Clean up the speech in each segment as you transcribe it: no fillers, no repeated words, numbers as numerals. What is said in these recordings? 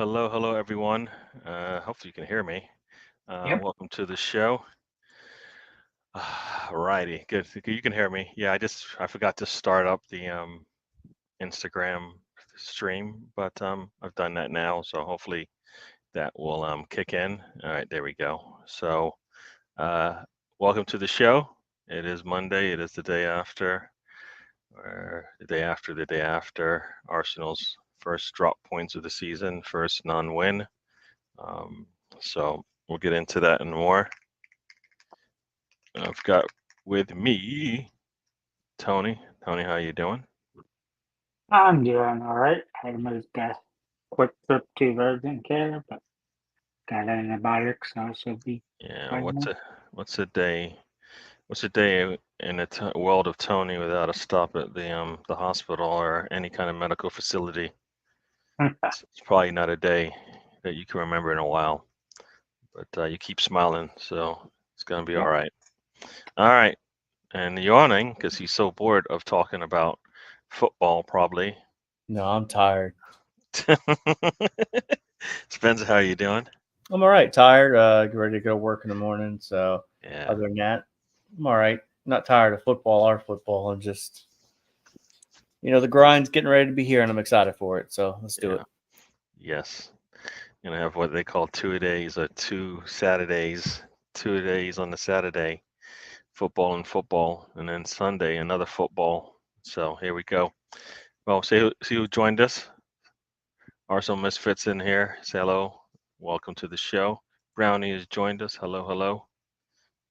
hello, everyone. Hopefully you can hear me. Yep. Welcome to the show. Righty, good. You can hear me. Yeah, I forgot to start up the Instagram stream, but I've done that now, so hopefully that will kick in. All right, there we go. So, uh, welcome to the show. It is Monday. It is the day after, or the day after Arsenal's first drop points of the season, first non-win. Um, so we'll get into that and more. I've got with me Tony. Tony, how you doing? I'm doing all right. I moved a quick trip to urgent care, but got antibiotics, so I should be Yeah, fine what's a day? What's a day in the world of Tony without a stop at the hospital or any kind of medical facility? now. It's probably not a day that you can remember in a while, but you keep smiling, so it's gonna be all Yep. right. All right, and yawning because he's so bored of talking about football, probably. No, I'm tired. Depends how you doing. I'm all right. Tired. Get ready to go to work in the morning. So Yeah, other than that, I'm all right. Not tired of football or football. I'm just, the grind's getting ready to be here, and I'm excited for it. So let's do yeah, it. yes. Gonna have what they call 2 days or 2 Saturdays, 2 days on the Saturday, football, and then Sunday another football. So here we go. Well, see who joined us. Arsenal Misfits in here. Say hello. Welcome to the show. Brownie has joined us. Hello, hello.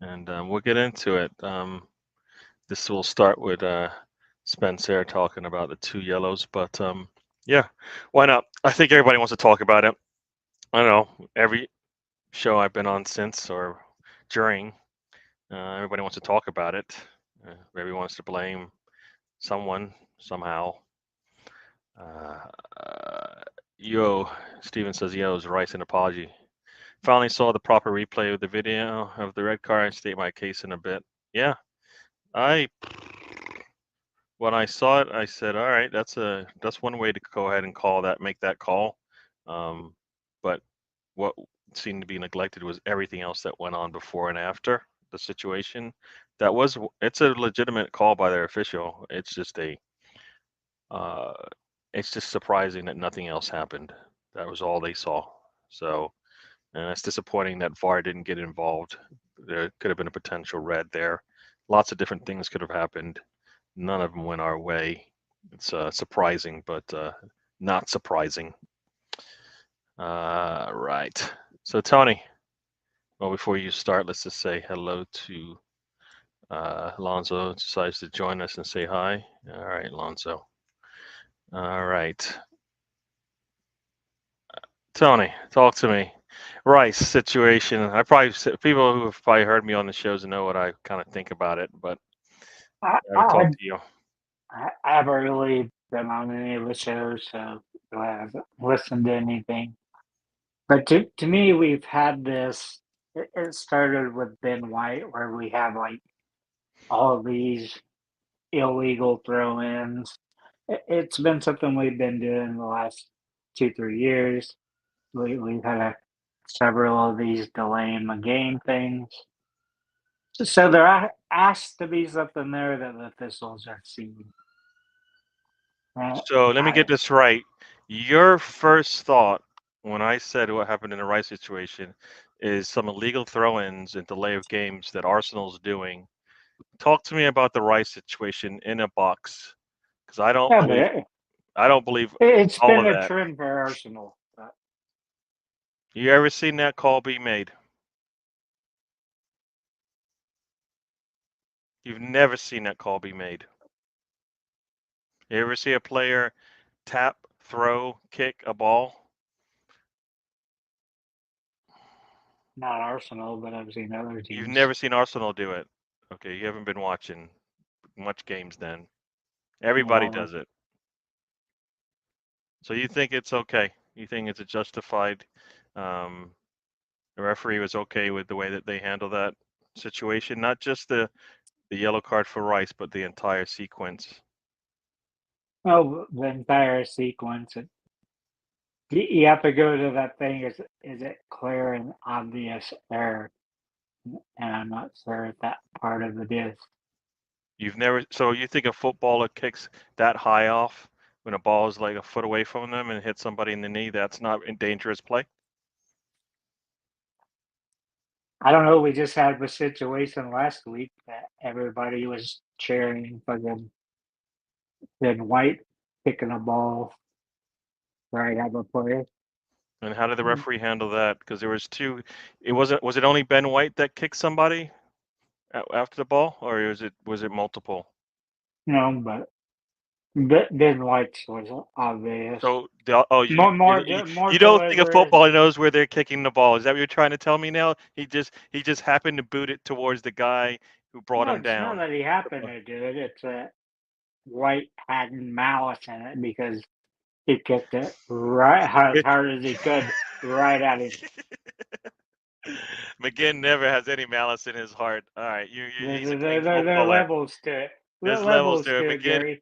And we'll get into it. This will start with Spencer talking about the two yellows, but yeah, why not? I think everybody wants to talk about it. I don't know. Every show I've been on since or during, everybody wants to talk about it. Everybody wants to blame someone somehow. Uh, uh, Yo, Steven says, yo, is Rice an apology? Finally saw the proper replay of the video of the red card. I state my case in a bit. Yeah, I when I saw it, I said, all right, that's one way to go ahead and make that call. Um, but what seemed to be neglected was everything else that went on before and after the situation. It's a legitimate call by their official. Uh, it's just surprising that nothing else happened. That was all they saw. So, and it's disappointing that VAR didn't get involved. There could have been a potential red there. Lots of different things could have happened. None of them went our way. It's surprising, but not surprising. Right. So, Tony, well, before you start, let's just say hello to Alonzo. Decides to join us and say hi. All right, Alonzo. All right. Tony, talk to me. Rice situation. People who have probably heard me on the shows know what I kind of think about it, but I, I haven't I talked to you. I haven't really been on any of the shows, so I haven't listened to anything. But to me, we've had this. It started with Ben White, where we have like all of these illegal throw-ins. It's been something we've been doing the last 2 3 years. We've had several of these delaying the game things. So there has to be something there that the officials are seeing. So let me I get this right. Your first thought when I said what happened in the Rice situation is some illegal throw-ins and delay of games that Arsenal's doing. Talk to me about the Rice situation in a box, because yeah, but I don't believe it's all been of a that. trend for Arsenal. You ever seen that call be made? You've never seen that call be made. You ever see a player tap, throw, kick a ball? Not Arsenal, but I've seen other You've teams. never seen Arsenal do it. Okay, you haven't been watching much games then. Everybody No, does it. So you think it's okay? You think it's a justified? Um, the referee was okay with the way that they handle that situation, not just the yellow card for Rice, but the entire sequence. well, the entire sequence. You have to go to that thing. Is it clear and obvious error? And I'm not sure if that part of it is. You've never, so you think a footballer kicks that high off when a ball is like a foot away from them and hits somebody in the knee? That's not a dangerous play? I don't know. We just had a situation last week that everybody was cheering for them. Ben White kicking a ball right at the player. And how did the referee handle that? Because there was two. Was it only Ben White that kicked somebody after the ball, or was it multiple? No, but Ben White was obvious. So you More you don't think a deliberate. footballer knows where they're kicking the ball? Is that what you're trying to tell me now? He just happened to boot it towards the guy who brought No, him it's not down. that he happened to do it. It's that White had malice in it because he kicked it right as hard as he could, right at him. McGinn never has any malice in his heart. All right, he's a clean There are footballer. levels to it. There's levels Levels to it. to it, Gary.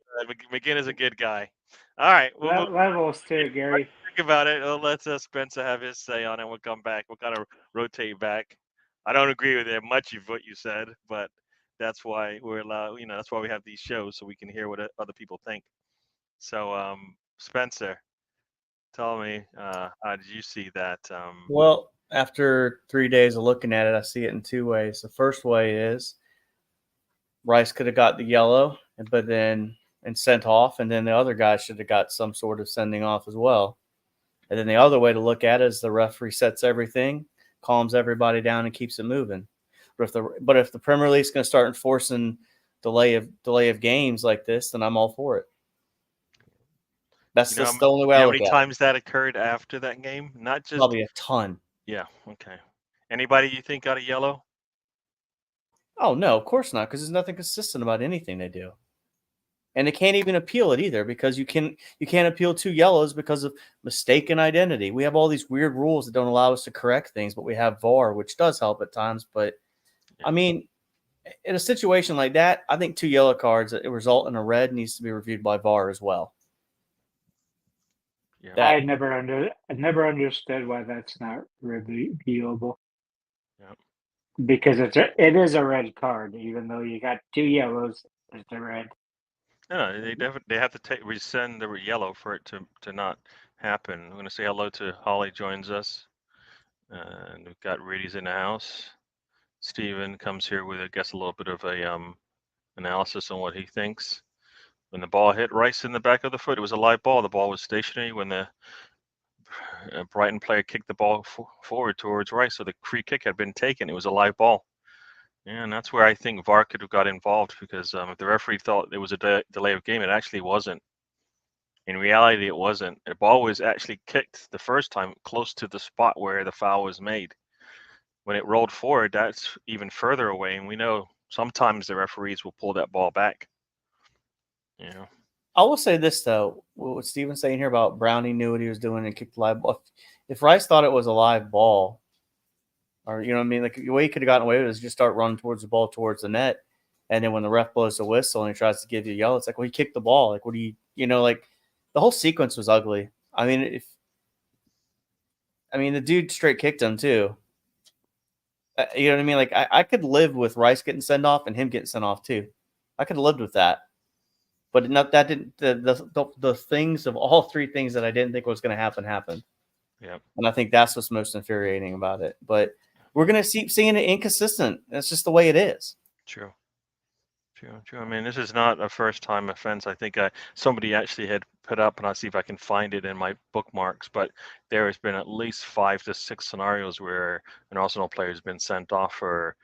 McGinn is a good guy. All right, we'll move. Levels to it, Gary. Think about it. Well, let's Spencer have his say on it. We'll come back. We'll kind of rotate back. I don't agree with it much of what you said, but that's why we're allowed. That's why we have these shows so we can hear what other people think. So, Spencer, tell me, how did you see that? Well, after 3 days of looking at it, I see it in two ways. The first way is Rice could have got the yellow, and sent off, and then the other guy should have got some sort of sending off as well. And then the other way to look at it is the referee sets everything, calms everybody down, and keeps it moving. But if the Premier League's going to start enforcing delay of games like this, then I'm all for it. That's just the only way I how look many at times that occurred after that game? Not it. just Probably a ton. Yeah. Okay. Anybody you think got a yellow? Oh no, of course not, because there's nothing consistent about anything they do. And they can't even appeal it either, because you can't appeal 2 yellows because of mistaken identity. We have all these weird rules that don't allow us to correct things, but we have VAR, which does help at times. But Yeah. I mean, in a situation like that, I think 2 yellow cards that result in a red needs to be reviewed by VAR as well. Yeah. I never understood why that's not reviewable. Yeah. Because it is a red card, even though you got 2 yellows. It's a red. No, they have to resend the yellow for it to not happen. I'm going to say hello to Holly joins us, and we've got Rudy's in the house. Steven comes here with, I guess, a little bit of a analysis on what he thinks. When the ball hit Rice in the back of the foot, it was a live ball. The ball was stationary when the Brighton player kicked the ball forward towards Rice, so the free kick had been taken. It was a live ball. Yeah, and that's where I think VAR could have got involved, because if the referee thought there was a delay of game, it actually wasn't. In reality, it wasn't. The ball was actually kicked the first time close to the spot where the foul was made. When it rolled forward, that's even further away, and we know sometimes the referees will pull that ball back. Yeah. I will say this, though. What Steven's saying here about Brownie knew what he was doing and kicked the live ball. If Rice thought it was a live ball, or, you know what I mean? Like, the way he could have gotten away with it is just start running towards the ball, towards the net. And then when the ref blows the whistle and he tries to give you a yellow, it's like, well, he kicked the ball. Like, what do you know, like, the whole sequence was ugly. I mean, the dude straight kicked him, too. You know what I mean? Like, I could live with Rice getting sent off and him getting sent off, too. I could have lived with that. But that didn't, the things of all 3 things that I didn't think was going to happen happened. Yeah. And I think that's what's most infuriating about it. But we're going to keep seeing it inconsistent. That's just the way it is. True. I mean, this is not a first-time offense. I think somebody actually had put up, and I'll see if I can find it in my bookmarks, but there has been at least 5 to 6 scenarios where an Arsenal player has been sent off for,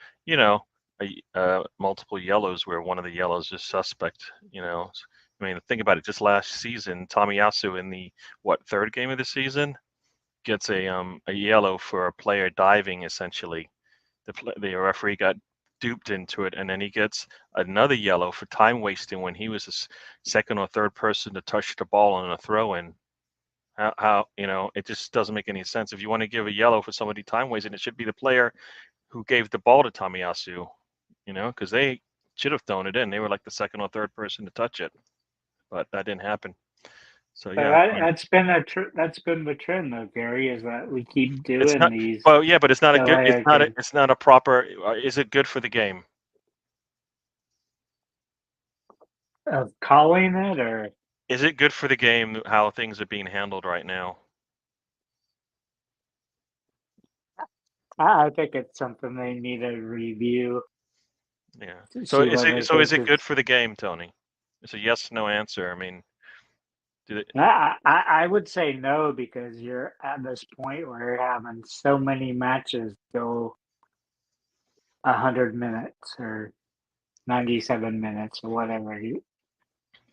multiple yellows, where one of the yellows is suspect. I mean, think about it. Just last season, Tomiyasu in the 3rd game of the season gets a yellow for a player diving. Essentially, the referee got duped into it, and then he gets another yellow for time wasting when he was the 2nd or 3rd person to touch the ball on a throw-in. How it just doesn't make any sense. If you want to give a yellow for somebody time wasting, it should be the player who gave the ball to Tomiyasu, because they should have thrown it in. They were like the 2nd or 3rd person to touch it, but that didn't happen. So But yeah, that's been the trend though, Gary, is that we keep it's doing not. these Well, yeah, but it's not a good. delay It's not a proper. Is it good for the game? of calling it, or Is it good for the game how things are being handled right now? I think it's something they need to review Yeah. to So see what they is think it good is. for the game, Tony? It's a yes/no answer. I mean, do they, I would say no, because you're at this point where you're having so many matches go 100 minutes or 97 minutes or whatever.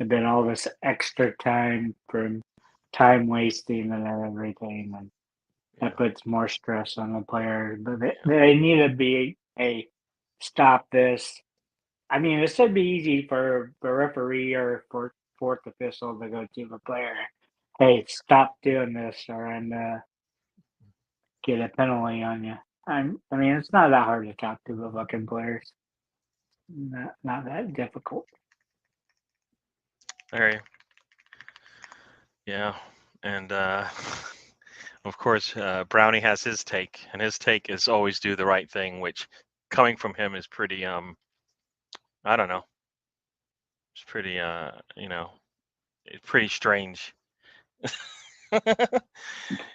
And then all this extra time from time wasting and everything, and yeah, that puts more stress on the players. But they need to be a stop this. I mean, it should be easy for the referee or for fourth official to go to the player. Hey, stop doing this, or I'm get a penalty on you. I mean, it's not that hard to talk to the fucking players. Not that difficult. there you. Yeah, and of course, Brownie has his take, and his take is always do the right thing, which coming from him is pretty I don't know. It's pretty it's pretty strange.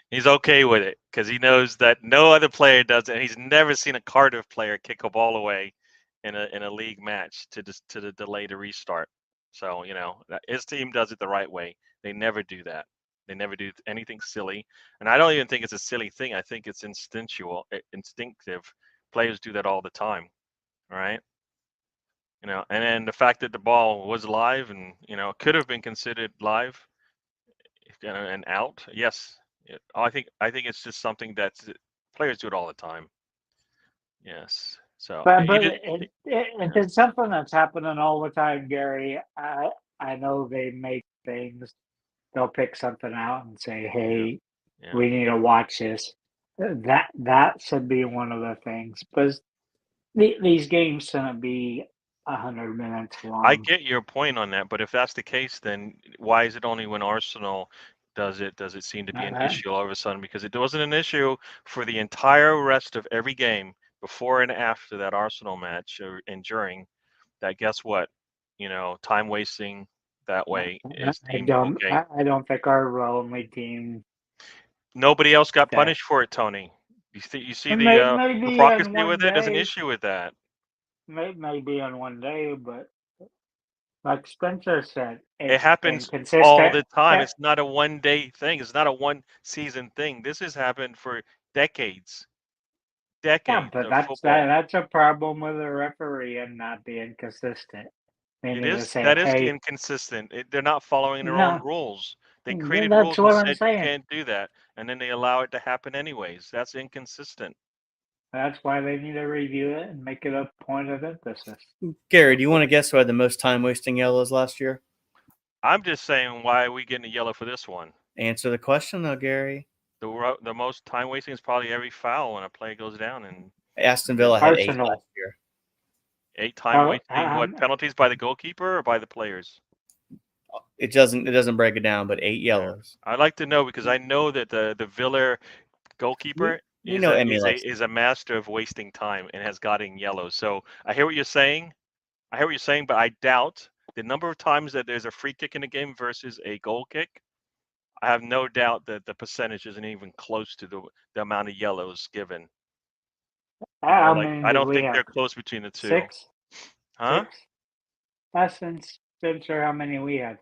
He's okay with it because he knows that no other player does it, and he's never seen a Cardiff player kick a ball away in a league match to delay the restart. So his team does it the right way. They never do that. They never do anything silly, and I don't even think it's a silly thing. I think it's instinctive. Players do that all the time. All right. And then the fact that the ball was live and could have been considered live and out. Yes, I think it's just something that players do it all the time. Yes. So But you did. if it's something that's happening all the time, Gary, I know they make things. They'll pick something out and say, "Hey, Yeah. we need to watch this." That should be one of the things, because these games shouldn't be 100 minutes long. I get your point on that, but if that's the case, then why is it only when Arsenal does it seem to be an issue all of a sudden? Because it wasn't an issue for the entire rest of every game before and after that Arsenal match and during that. Guess what? Time wasting that way is deemed okay. I don't think our only team. Nobody else got Okay. punished for it, Tony. You see And the maybe hypocrisy in one with it? There's an day, issue with that. maybe on one day, but like Spencer said, It it's happens all inconsistent. the time. It's not a one-day thing. It's not a one-season thing. This has happened for decades. Yeah, Decades but of football. that's a problem with the referee and not being consistent. They It need to is say, that is "Hey, inconsistent. They're not following their own no, rules. They created that's rules and what I'm said you saying." can't do that, and then they allow it to happen anyways. That's inconsistent. That's why they need to review it and make it a point of emphasis. Gary, do you want to guess who had the most time wasting yellows last year? I'm just saying, why are we getting a yellow for this one? Answer the question, though, Gary. The most time wasting is probably every foul when a play goes down, and Aston Villa had 8 Arsenal. last year. 8 time wasting. What, penalties by the goalkeeper or by the players? It doesn't break it down, but 8 yellows. I'd like to know, because I know that the Villa goalkeeper is a master of wasting time and has gotten yellow. So I hear what you're saying. But I doubt the number of times that there's a free kick in a game versus a goal kick. I have no doubt that the percentage isn't even close to the amount of yellows given. I don't think they're close between the two. 6? Huh? 6? That's Spencer, how many we had?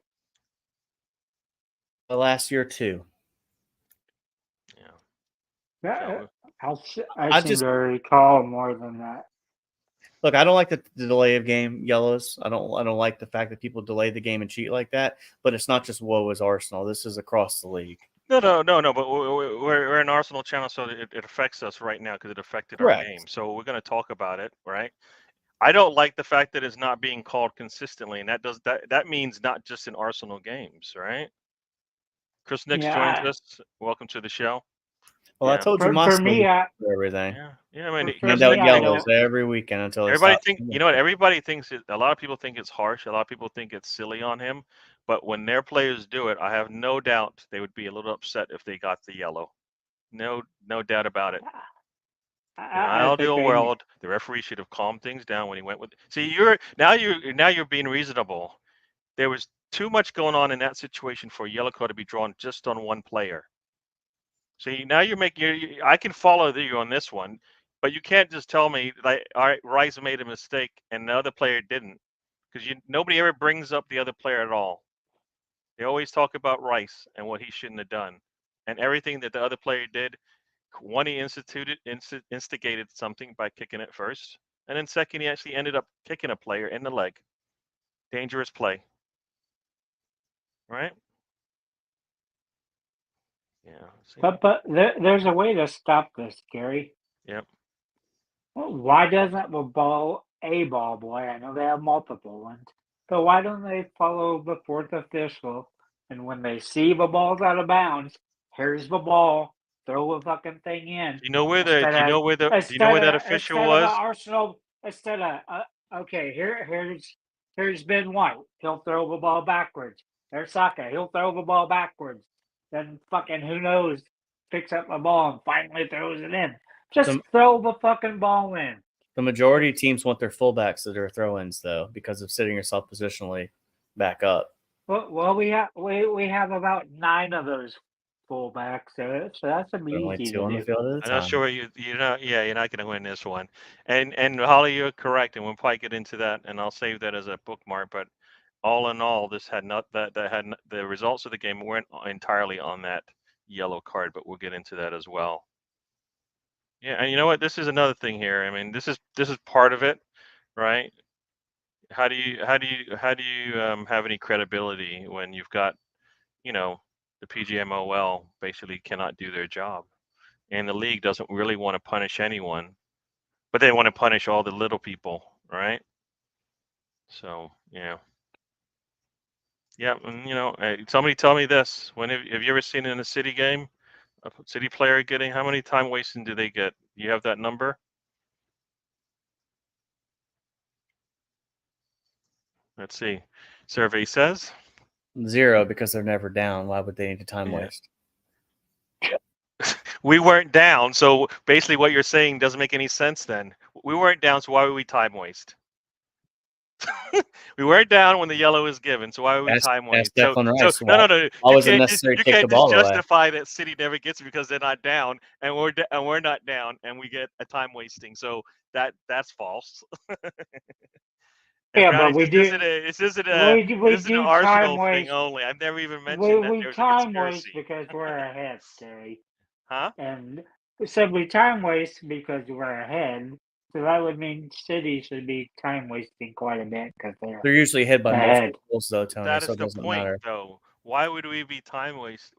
The last year, 2. Yeah. So, I seem to recall more than that. Look, I don't like the delay of game yellows. I don't like the fact that people delay the game and cheat like that. But it's not just woe is Arsenal. This is across the league. No. But we're an Arsenal channel, so it affects us right now because it affected our game. So we're going to talk about it, right? I don't like the fact that it's not being called consistently, and that means not just in Arsenal games, right? Chris Nix joins us. Welcome to the show. Well, I Yeah. told you my For me, for everything. Yeah. I mean, For Hand here's the out me, thing. I yellows don't. every weekend until they Everybody stop. think, you know what? Everybody thinks a lot of people think it's harsh. A lot of people think it's silly on him. But when their players do it, I have no doubt they would be a little upset if they got the yellow. No doubt about it. In an I think ideal they. world, the referee should have calmed things down when he went with. See, you're being reasonable. There was too much going on in that situation for a yellow card to be drawn just on one player. See, now you're making. I can follow you on this one, but you can't just tell me like, all right, Rice made a mistake and the other player didn't, because nobody ever brings up the other player at all. They always talk about Rice and what he shouldn't have done, and everything that the other player did. One, he instigated something by kicking it first, and then second, he actually ended up kicking a player in the leg. Dangerous play, right? Yeah. See? But there's a way to stop this, Gary. Yep. Why doesn't a ball boy? I know they have multiple ones, but why don't they follow the fourth official? And when they see the ball's out of bounds, here's the ball. Throw the fucking thing in. Do you know where Instead of that official instead of was? Arsenal, instead of okay, here's Ben White. He'll throw the ball backwards. There's Saka. He'll throw the ball backwards. Then fucking who knows picks up the ball and finally throws it in. Just throw the fucking ball in. The majority of teams want their fullbacks that are throw-ins, though, because of sitting yourself positionally back up. Well, we have about 9 of those fullbacks, so that's a Only easy two to on the do. field at a I'm not time. sure you're not. Yeah, you're not going to win this one. And Holly, you're correct, and we'll probably get into that, and I'll save that as a bookmark. But all in all, this had not the results of the game weren't entirely on that yellow card, but we'll get into that as well. Yeah, and you know what? This is another thing here. I mean, this is part of it, right? How do you have any credibility when you've got, the PGMOL basically cannot do their job, and the league doesn't really want to punish anyone, but they want to punish all the little people, right? So yeah. And somebody tell me this: when have you ever seen in a City game a City player getting, how many time wasting do they get? You have that number? Let's see. Survey says 0 because they're never down. Why would they need a time Yeah. waste? We weren't down, so basically what you're saying doesn't make any sense then. We weren't down, so why would we time waste? We weren't down when the yellow is given, so why would we time waste? So Declan Rice. no. Why You was it can't necessary to you take the can't just ball away? justify that City never gets it because they're not down, and we're not down, and we get a time wasting. So that's false. And Yeah, but Brownies, we do this isn't we an do time Arsenal thing waste. only. I've never even mentioned that We there's a time waste conspiracy. because we're ahead, Gary. Huh? And so we time waste because we're ahead. So that would mean City should be time wasting quite a bit because They're usually hit by ahead. multiple goals, though, Tony. That So is it the doesn't point, matter. though. Why would we be time waste?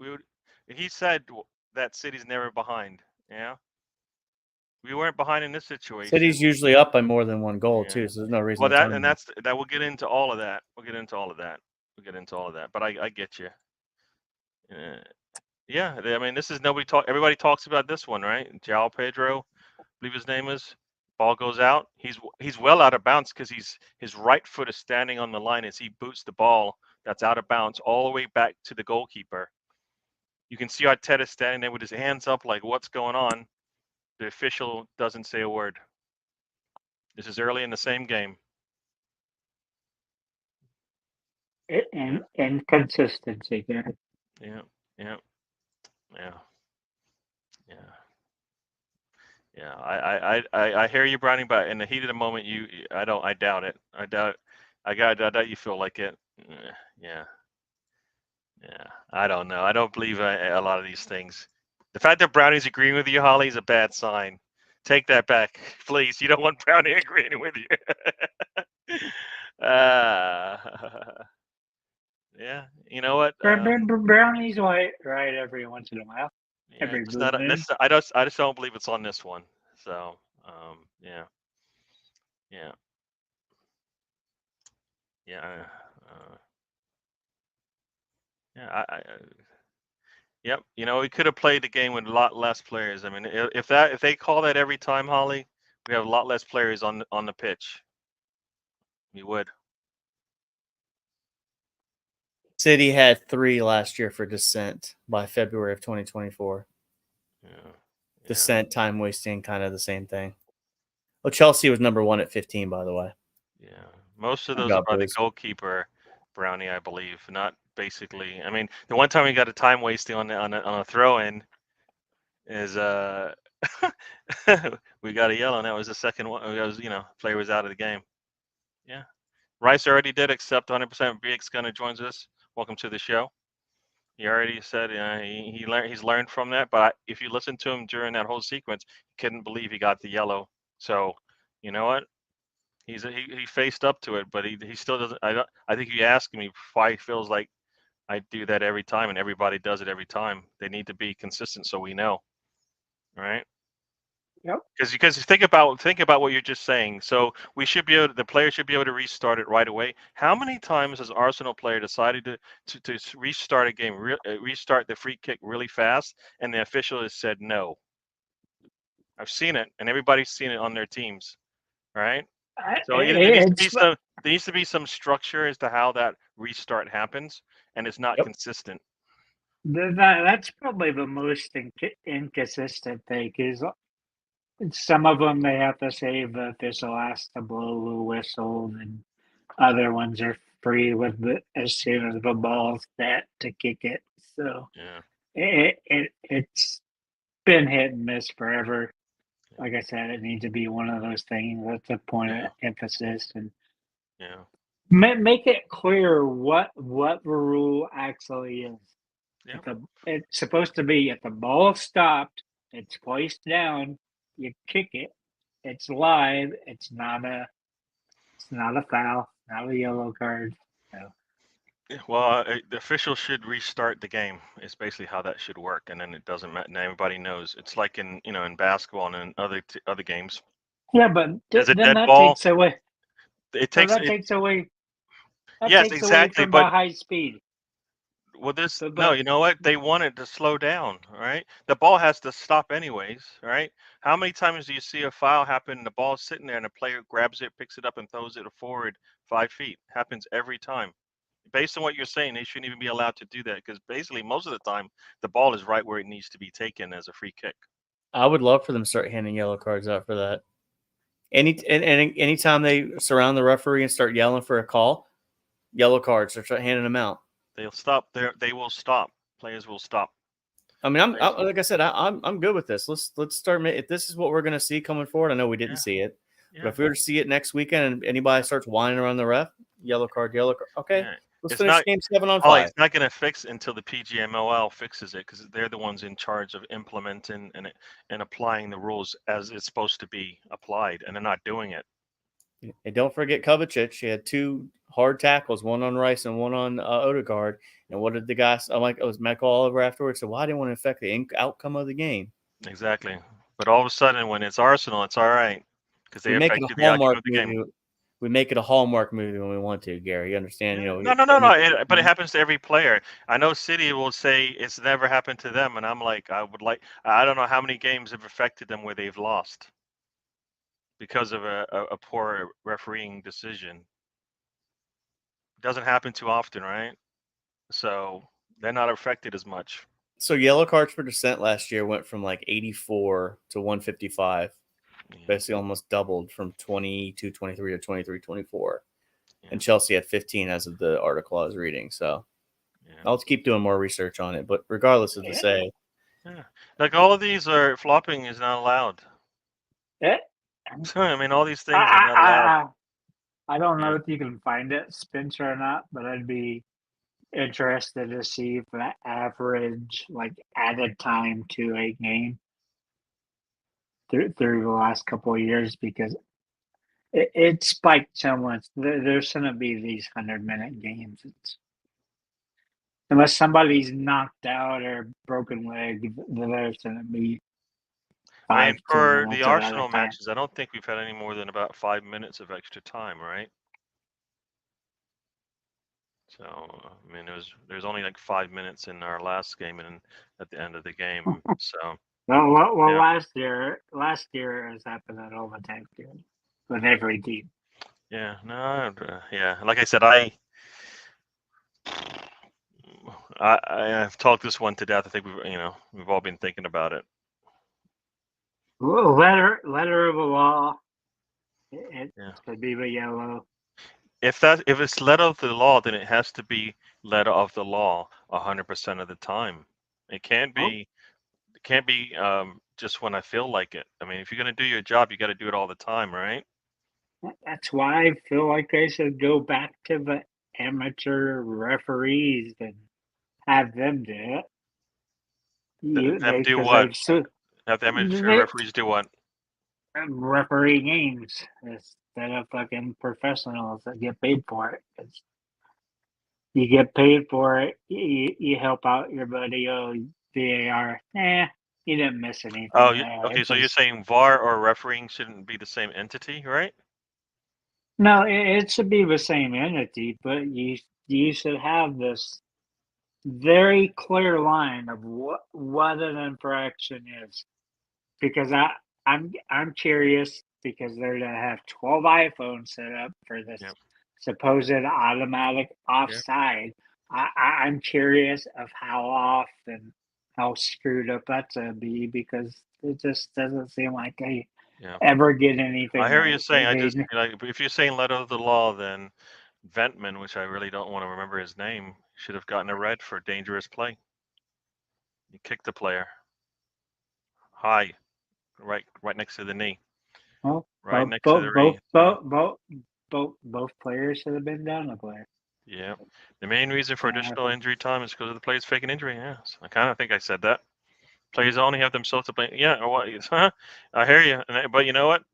He said that City's never behind. Yeah, we weren't behind in this situation. City's usually up by more than one goal, Yeah. too, so there's no reason Well, to time them. that we'll get into all of that. We'll get into all of that. But I get you. Yeah, I mean, this is everybody talks about this one, right? João Pedro, I believe his name is. Ball goes out. He's well out of bounds because his right foot is standing on the line as he boots the ball that's out of bounds all the way back to the goalkeeper. You can see Arteta standing there with his hands up, like, what's going on? The official doesn't say a word. This is early in the same game. Inconsistency there. Yeah. I hear you, Browning, but in the heat of the moment, I doubt it. I doubt you feel like it. Yeah. I don't know. I don't believe a lot of these things. The fact that Brownie's agreeing with you, Holly, is a bad sign. Take that back, please. You don't want Brownie agreeing with you. Yeah, you know what? Brownie's right every once in a while. Yeah, Every it's blue not. moon. I just don't believe it's on this one. So, yeah. Yeah. Yeah. Yep. We could have played the game with a lot less players. I mean, if they call that every time, Holly, we have a lot less players on the pitch. We would. City had 3 last year for dissent by February of 2024. Yeah. Dissent, time wasting, kind of the same thing. Well, Chelsea was number 1 at 15, by the way. Yeah. Most of Good those are job, by the boys. goalkeeper, Brownie, I believe. Not basically. I mean, the one time we got a time wasting on a throw in is we got a yellow, and that was the second one. It was player was out of the game. Yeah. Rice already did accept 100%. Beek's gonna joins us. Welcome to the show. He already said he's learned from that. But if you listen to him during that whole sequence, he couldn't believe he got the yellow. So you know what? He faced up to it, but he still doesn't. I think you ask me why he feels like I do that every time, and everybody does it every time. They need to be consistent, so we know, right? Yep. Because think about what you're just saying. So the player should be able to restart it right away. How many times has Arsenal player decided to restart a game, restart the free kick really fast, and the official has said no? I've seen it, and everybody's seen it on their teams, right? So there needs to be some structure as to how that restart happens, and it's not consistent. That's probably the most inconsistent thing, because some of them they have to save the official has to blow the whistle, and other ones are free as soon as the ball's set to kick it. So Yeah. it's been hit and miss forever. Like I said, it needs to be one of those things that's a point of emphasis, and make it clear what the rule actually is. Yeah. It's supposed to be if the ball stopped, it's placed down, you kick it, it's live, it's not a foul, not a yellow card. So. Well, the official should restart the game. It's basically how that should work, and then it doesn't matter. And everybody knows. It's like in in basketball and in other games. Yeah, but As a then dead that ball, takes away. it So takes. that takes away. That Yes, takes away exactly. from But the high speed. well, this But, no. You know what? They want it to slow down. All right. The ball has to stop anyways. All right. How many times do you see a foul happen? The ball's sitting there, and the player grabs it, picks it up, and throws it forward 5 feet. Happens every time. Based on what you're saying, they shouldn't even be allowed to do that because basically most of the time the ball is right where it needs to be taken as a free kick. I would love for them to start handing yellow cards out for that. Anytime they surround the referee and start yelling for a call, yellow cards. They're handing them out. They'll stop. They will stop. Players will stop. I mean, like I said, I'm good with this. Let's start. If this is what we're going to see coming forward, I know we didn't see it, but if we were to see it next weekend and anybody starts whining around the ref, yellow card. Okay, let's finish game 7 on 5. It's not going to fix until the PGMOL fixes it because they're the ones in charge of implementing and applying the rules as it's supposed to be applied, and they're not doing it. And don't forget Kovacic. She had 2 hard tackles, one on Rice and one on Odegaard. And what did the guys? I'm like, it was Michael Oliver afterwards. So why didn't want to affect the outcome of the game? Exactly. But all of a sudden, when it's Arsenal, it's all right because they affected the outcome of the game. We make it a Hallmark movie when we want to, Gary. You understand? No. But it happens to every player. I know City will say it's never happened to them, and I'm like, I don't know how many games have affected them where they've lost because of a poor refereeing decision. It doesn't happen too often, right? So they're not affected as much. So yellow cards for dissent last year went from like 84 to 155. Basically almost doubled from 22-23 to 23-24. And Chelsea had 15 as of the article I was reading. So I'll keep doing more research on it. But regardless of the say. Yeah. Like all of these are flopping is not allowed. Yeah. I mean, all these things are not allowed. I don't know if you can find it, Spencer, or not, but I'd be interested to see if the average added time to a game through the last couple of years, because it spiked so much. There's going to be these 100-minute games. Unless somebody's knocked out or broken leg, there's going to be 5 for the Arsenal matches, I don't think we've had any more than about 5 minutes of extra time, right? So I mean, there's only like 5 minutes in our last game, and at the end of the game. So Well, yeah, last year it has happened at overtime period with every team. yeah, no, yeah. Like I said, I've talked this one to death. I think we've all been thinking about it. Letter of the law. It Yeah. should be the yellow. If it's letter of the law, then it has to be letter of the law 100% of the time. It can't be. It can't be just when I feel like it. I mean, if you're gonna do your job, you got to do it all the time, right? That's why I feel like they should go back to the amateur referees and have them do it. Them do Because what? they've Have the amateur referees do what? referee games instead of fucking professionals that get paid for it. It's, you get paid for it. You help out your buddy. Oh, VAR. You didn't miss anything. Oh, there. okay. It So you're was- saying VAR or refereeing shouldn't be the same entity, right? no, it should be the same entity, but you should have this very clear line of what an infraction is, because I'm curious because they're gonna have 12 iPhones set up for this Yep. supposed automatic offside. I'm curious of how off and how screwed up that's gonna be, because it just doesn't seem like they Yeah. ever get anything I hear right. you saying. I They- just if you're saying letter of the law, then Ventman, which I really don't want to remember his name, should have gotten a red for dangerous play. You kicked the player high, right next to the knee, well, right next to the knee. both players should have been down the player. Yeah. The main reason for additional injury time is because of the player's faking injury. Yes, I kind of think I said that. Players only have themselves to blame. Yeah, or what? Huh? I hear you. But you know what?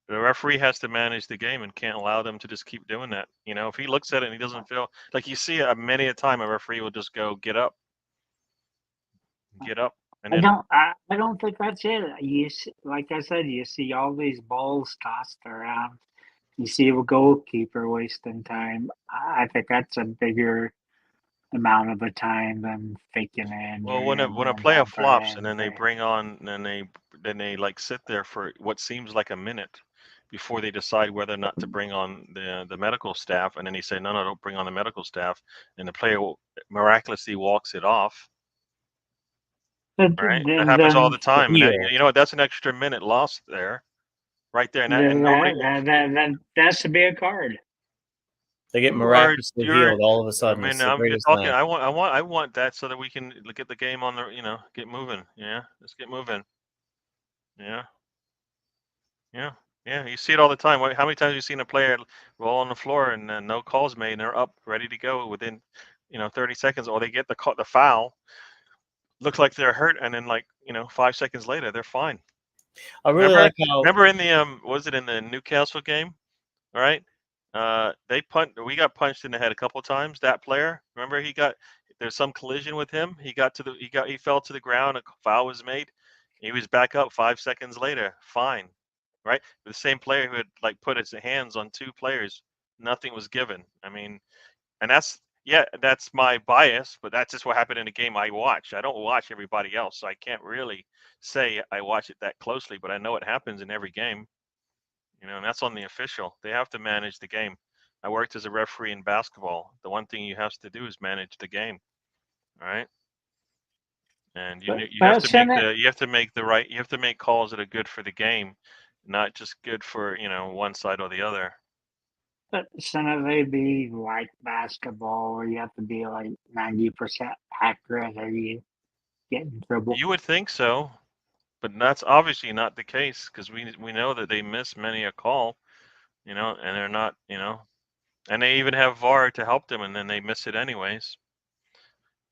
The referee has to manage the game and can't allow them to just keep doing that. You know, if he looks at it and he doesn't feel like, you see many a time a referee will just go, get up, and then I don't think that's it. Like I said, you see all these balls tossed around. You see a goalkeeper wasting time. I think that's a bigger amount of the time than faking an well, injury when and a going player down for flops and an then they injury. bring on, then they like sit there for what seems like a minute before they decide whether or not to bring on the medical staff, and then they say, no, don't bring on the medical staff, and the player miraculously walks it off. Right, that happens all the time, and Heel. you know what? That's an extra minute lost there, right there, and nobody. That should be a card. They get You are miraculously healed all of a I sudden. mean, It's the I'm greatest talking. thing. I want that so that we can get the game on the, get moving. Yeah, let's get moving. Yeah, yeah, yeah. You see it all the time. How many times have you seen a player roll on the floor and no calls made, and they're up, ready to go within, 30 seconds, or they get the foul. Looks like they're hurt, and then 5 seconds later they're fine. I really like how Remember in the was it in the Newcastle game? All right. We got punched in the head a couple of times. That player, remember, there's some collision with him. He fell to the ground. A foul was made. He was back up 5 seconds later, fine, right? The same player who had put his hands on two players, nothing was given. I mean, and that's my bias, but that's just what happened in the game I watch. I don't watch everybody else, so I can't really say I watch it that closely, but I know it happens in every game. And that's on the official. They have to manage the game. I worked as a referee in basketball. The one thing you have to do is manage the game, all right? And you have to make calls that are good for the game, not just good for one side or the other. But shouldn't they be like basketball, where you have to be 90% accurate, or you get in trouble? You would think so, but that's obviously not the case, because we know that they miss many a call, and they're not, and they even have VAR to help them, and then they miss it anyways.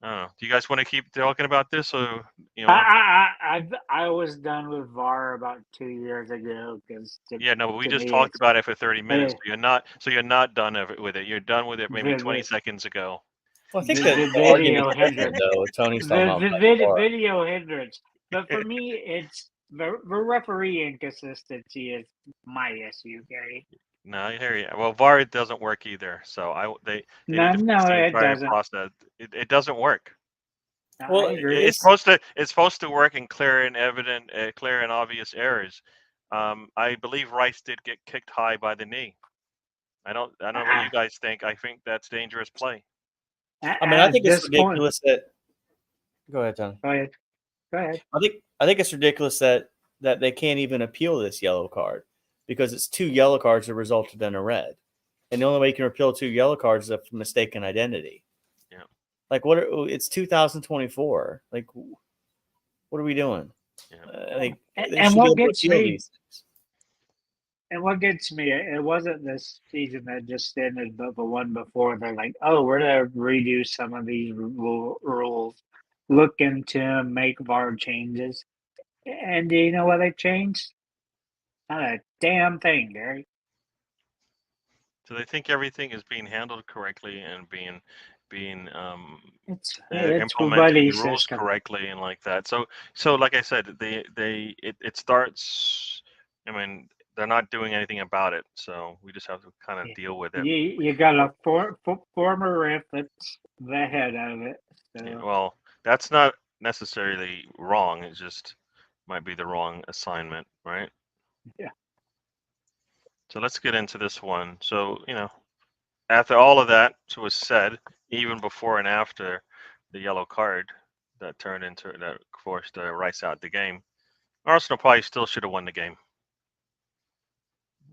I don't know. Do you guys want to keep talking about this, or I was done with VAR about 2 years ago, because Yeah, no, but we to just me talked it's about it for 30 minutes. eh, You're not done with it. You're done with it maybe 20 the seconds ago. well, I think the, that the the argument video is different hindrance. though. Tony's talking The, about the by far. video hindrance. But for me, it's the referee inconsistency is my issue, Gary. No, I hear you. Well, VAR doesn't work either. So they No, need to no, fix the it entire doesn't. process. It doesn't work. Well, I agree. It's supposed to work in clear and evident, clear and obvious errors. I believe Rice did get kicked high by the knee. I don't know what you guys think. I think that's dangerous play. I mean, I At think it's this point, ridiculous that. Go ahead, Tony. go ahead. Go ahead. I think it's ridiculous that they can't even appeal this yellow card because it's 2 yellow cards that resulted in a red, and the only way you can appeal 2 yellow cards is a mistaken identity. Yeah. Like it's 2024. Like, what are we doing? Yeah. Like they And should be what able to gets appeal me, these things. and what gets me, it wasn't this season that just ended, but the one before. They're like, oh, we're gonna redo some of these rules, look into 'em, make VAR changes. And do you know what they changed? Not a damn thing, Gary. So they think everything is being handled correctly and being It's implementing buddy the rules system. correctly and like that. So like I said, it starts. I mean, they're not doing anything about it, so we just have to kind of deal with it. You got a former ref that's the head of it. So. Yeah, well, that's not necessarily wrong. It just might be the wrong assignment, right? Yeah. So let's get into this one. So, after all of that was said, even before and after the yellow card that forced Rice out the game, Arsenal probably still should have won the game.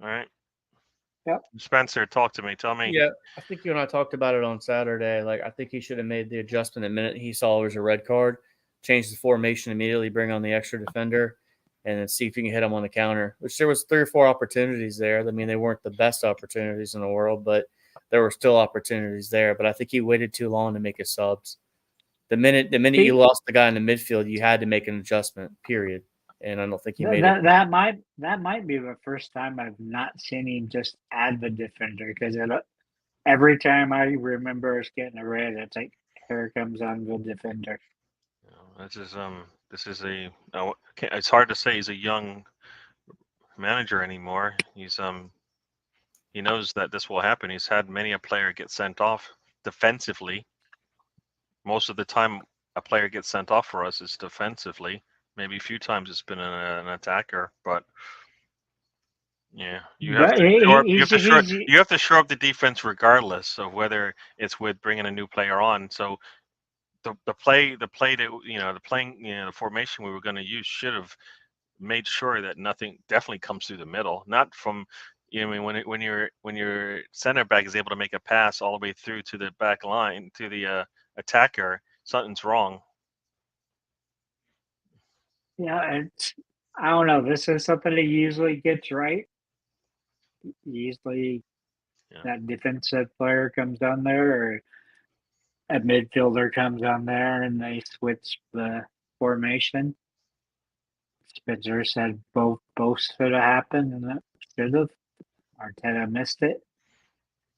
All right. Yep. Spencer, talk to me. Tell me. Yeah, I think you and I talked about it on Saturday. Like, I think he should have made the adjustment the minute he saw there was a red card, change the formation immediately, bring on the extra defender, and then see if you can hit him on the counter. Which there was 3 or 4 opportunities there. I mean, they weren't the best opportunities in the world, but there were still opportunities there. But I think he waited too long to make his subs. The minute you lost the guy in the midfield, you had to make an adjustment. Period. And I don't think he made it. That might be the first time I've not seen him just add the defender, because every time I remember us getting a red, it's like, here comes on the defender. This is it's hard to say he's a young manager anymore. He knows that this will happen. He's had many a player get sent off defensively. Most of the time a player gets sent off for us is defensively. Maybe a few times it's been an attacker, but yeah, you have to shore up the defense regardless of whether it's with bringing a new player on. So the formation we were going to use should have made sure that nothing definitely comes through the middle, not from. I mean, when your center back is able to make a pass all the way through to the back line to the attacker, something's wrong. Yeah, I don't know. This is something he usually gets right. Usually, that defensive player comes on there, or a midfielder comes on there, and they switch the formation. Spencer said both should have happened, and that should have. Arteta missed it.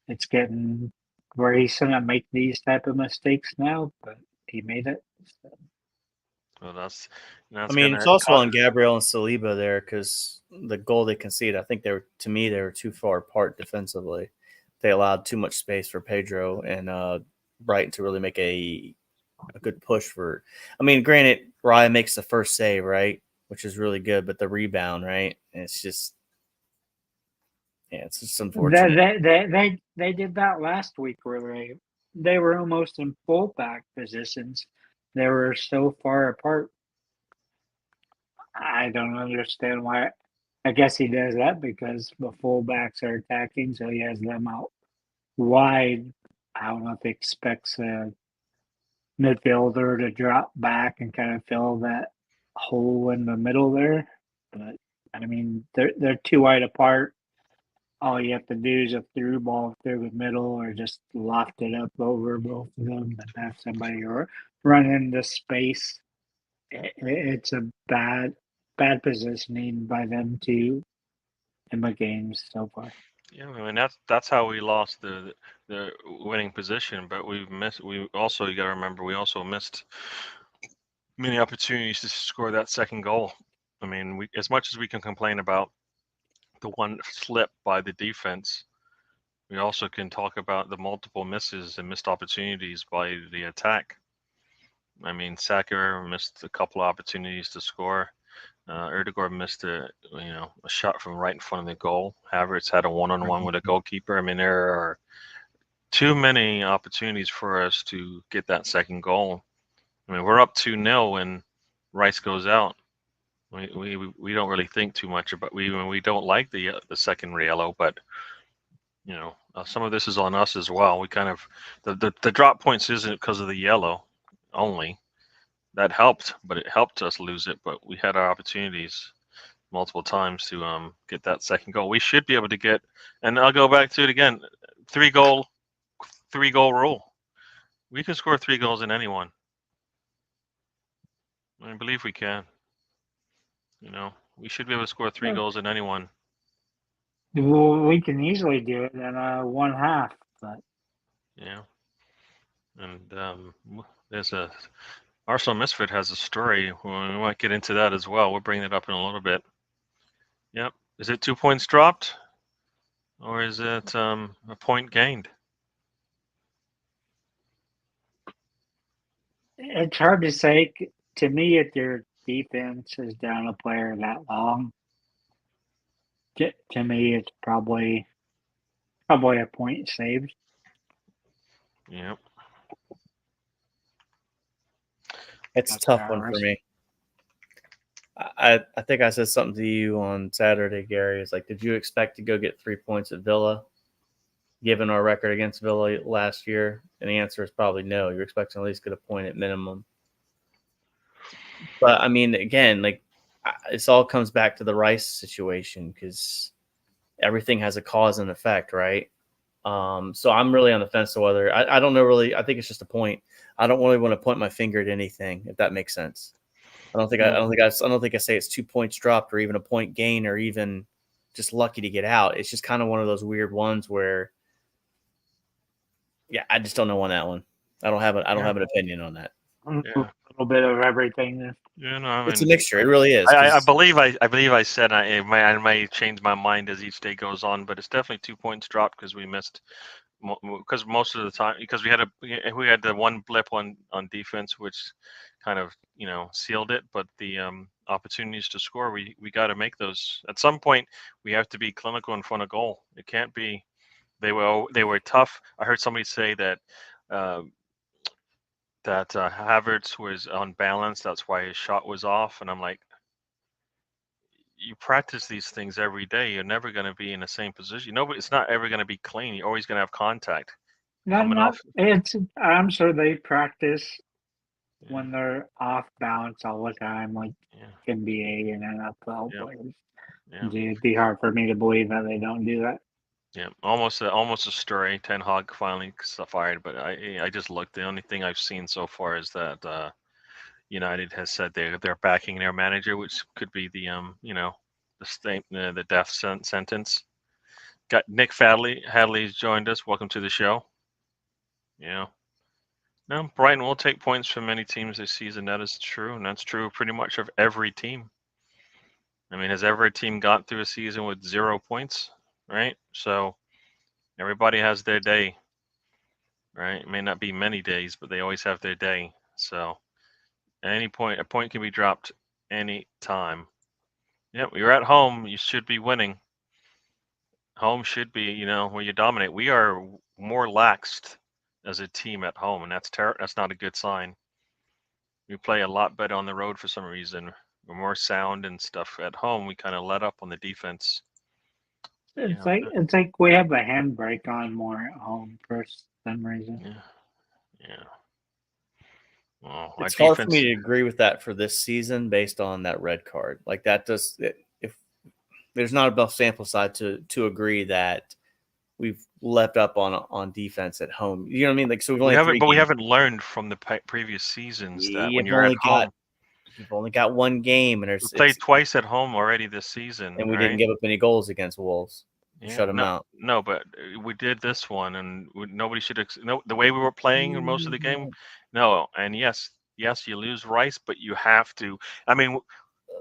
It's getting where he's gonna make these type of mistakes now, but he made it. So. Well, that's I mean, it's also on Gabriel and Saliba there, because the goal they conceded, I think they were too far apart defensively. They allowed too much space for Pedro and Brighton to really make a good push for. I mean, granted, Raya makes the first save, right, which is really good, but the rebound, right, and it's just. Yeah, it's just unfortunate. They did that last week where they were almost in fullback positions. They were so far apart. I don't understand why. I guess he does that because the fullbacks are attacking, so he has them out wide. I don't know if he expects a midfielder to drop back and kind of fill that hole in the middle there. But I mean, they're too wide apart. All you have to do is a through ball through the middle, or just loft it up over both of them and have somebody run into space. It's a bad positioning by them too in the games so far. Yeah, I mean that's how we lost the winning position, but we also, you got to remember, we also missed many opportunities to score that second goal. I mean, as much as we can complain about the one slip by the defense. We also can talk about the multiple misses and missed opportunities by the attack. I mean, Sacker missed a couple opportunities to score. Erdegaard missed a shot from right in front of the goal. Havertz had a one-on-one with a goalkeeper. I mean, there are too many opportunities for us to get that second goal. I mean, we're up 2-0 when Rice goes out. We don't really think too much about we don't like the second yellow, but some of this is on us as well. We kind of the drop points isn't because of the yellow only. That helped, but it helped us lose it. But we had our opportunities multiple times to get that second goal. We should be able to get, and I'll go back to it again, 3-goal rule. We can score 3 goals in anyone. I believe we can. We should be able to score 3 goals in anyone. Well, we can easily do it in one half, but yeah. And there's a Arsenal Misfit has a story. We might get into that as well. We'll bring it up in a little bit. Yep. Is it 2 points dropped, or is it a point gained? it's hard to say. To me, if your defense is down a player that long, to me, it's probably a point saved. Yep. It's a tough one for me. I think I said something to you on Saturday, Gary. It's like, did you expect to go get 3 points at Villa, given our record against Villa last year? And the answer is probably no. You're expecting at least get a point at minimum. But, I mean, again, like, this all comes back to the Rice situation because everything has a cause and effect, right? So I'm really on the fence to whether I don't know really. I think it's just a point. I don't really want to point my finger at anything, if that makes sense. I don't think I say it's 2 points dropped or even a point gain or even just lucky to get out. It's just kind of one of those weird ones where, yeah, I just don't know on that one. I don't have an opinion on that. Yeah. A little bit of everything. Yeah, no, I mean, it's a mixture. It really is. I believe I said I may change my mind as each day goes on, but it's definitely 2 points dropped because we missed. Because most of the time, because we had the one blip on defense, which kind of sealed it. But the opportunities to score, we got to make those. At some point, we have to be clinical in front of goal. It can't be. They were tough. I heard somebody say that Havertz was unbalanced. That's why his shot was off. And I'm like, you practice these things every day. You're never going to be in the same position. It's not ever going to be clean. You're always going to have contact. I'm sure they practice when they're off balance all the time, like NBA and NFL players. Yeah. It'd be hard for me to believe that they don't do that. Yeah, almost a story. Ten Hag finally fired, but I just looked. The only thing I've seen so far is that United has said they're backing their manager, which could be the the death sentence. Got Nick Hadley's joined us. Welcome to the show. Yeah. No, Brighton will take points from many teams this season. That is true, and that's true pretty much of every team. I mean, has every team got through a season with 0 points? Right? So everybody has their day. Right? It may not be many days, but they always have their day. So at any point, a point can be dropped any time. Yep, you're at home. You should be winning. Home should be, where you dominate. We are more laxed as a team at home, and that's not a good sign. We play a lot better on the road for some reason. We're more sound and stuff. At home, we kind of let up on the defense. It's like we have a handbrake on more at home for some reason. Yeah. Well, it's hard for me to agree with that for this season based on that red card. Like that if there's not enough sample size to agree that we've left up on defense at home. You know what I mean? Like so we haven't learned from the previous seasons that when you're at home, you've only got one game, and we played twice at home already this season, and we didn't give up any goals against Wolves. Shut them out. No, but we did this one, and nobody should. The way we were playing most of the game. No, and yes, you lose Rice, but you have to. I mean,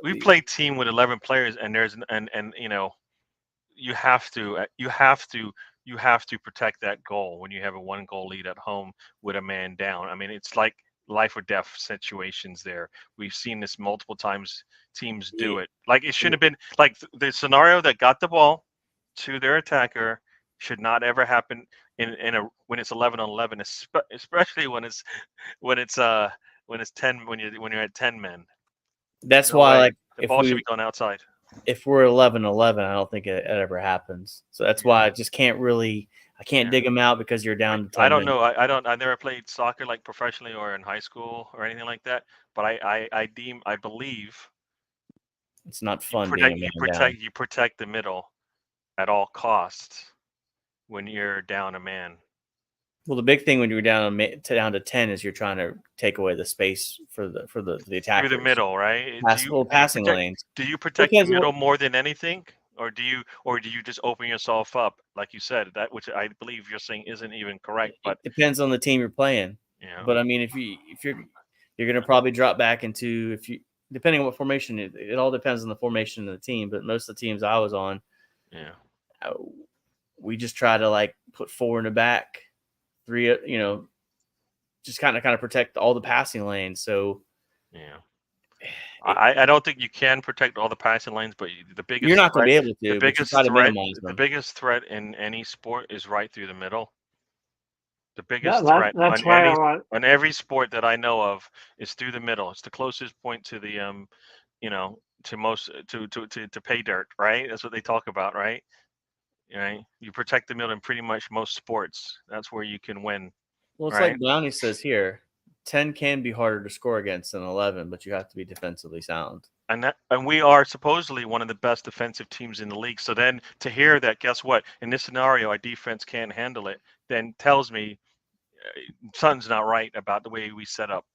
we played team with 11 players, and there's and you have to protect that goal when you have a 1-goal lead at home with a man down. I mean, it's like life or death situations there. We've seen this multiple times. Teams do it. Like it shouldn't have been like the scenario that got the ball to their attacker should not ever happen in a when it's 11-on-11, especially when it's 10 when you're at 10 men. That's No why, way. like, The ball should be going outside. if we're 11-11, I don't think it ever happens. So that's why I just can't really. I can't dig them out because you're down to 10 I don't minutes. know. I never played soccer like professionally or in high school or anything like that. But I believe It's not fun being a man down. you protect the middle at all costs when you're down a man. Well, the big thing when you're down to 10 is you're trying to take away the space for the attackers. Through the middle, right? Passing lanes. Do you protect the middle more than anything, or do you just open yourself up, like you said, that which I believe you're saying isn't even correct? But it depends on the team you're playing. Yeah. But I mean, if you're going to probably drop back into depending on what formation it all depends on the formation of the team. But most of the teams I was on, we just try to like put 4 in the back. 3, just kind of protect all the passing lanes. So, I don't think you can protect all the passing lanes, but the biggest you're not going to be able to. The biggest threat in any sport is right through the middle. The biggest threat on every sport that I know of is through the middle. It's the closest point to the to pay dirt, right? That's what they talk about, right? Right? You protect the middle in pretty much most sports. That's where you can win. Well, it's like Brownie says here, 10 can be harder to score against than 11, but you have to be defensively sound. And we are supposedly one of the best defensive teams in the league. So then to hear that, guess what? In this scenario, our defense can't handle it, then tells me something's not right about the way we set up.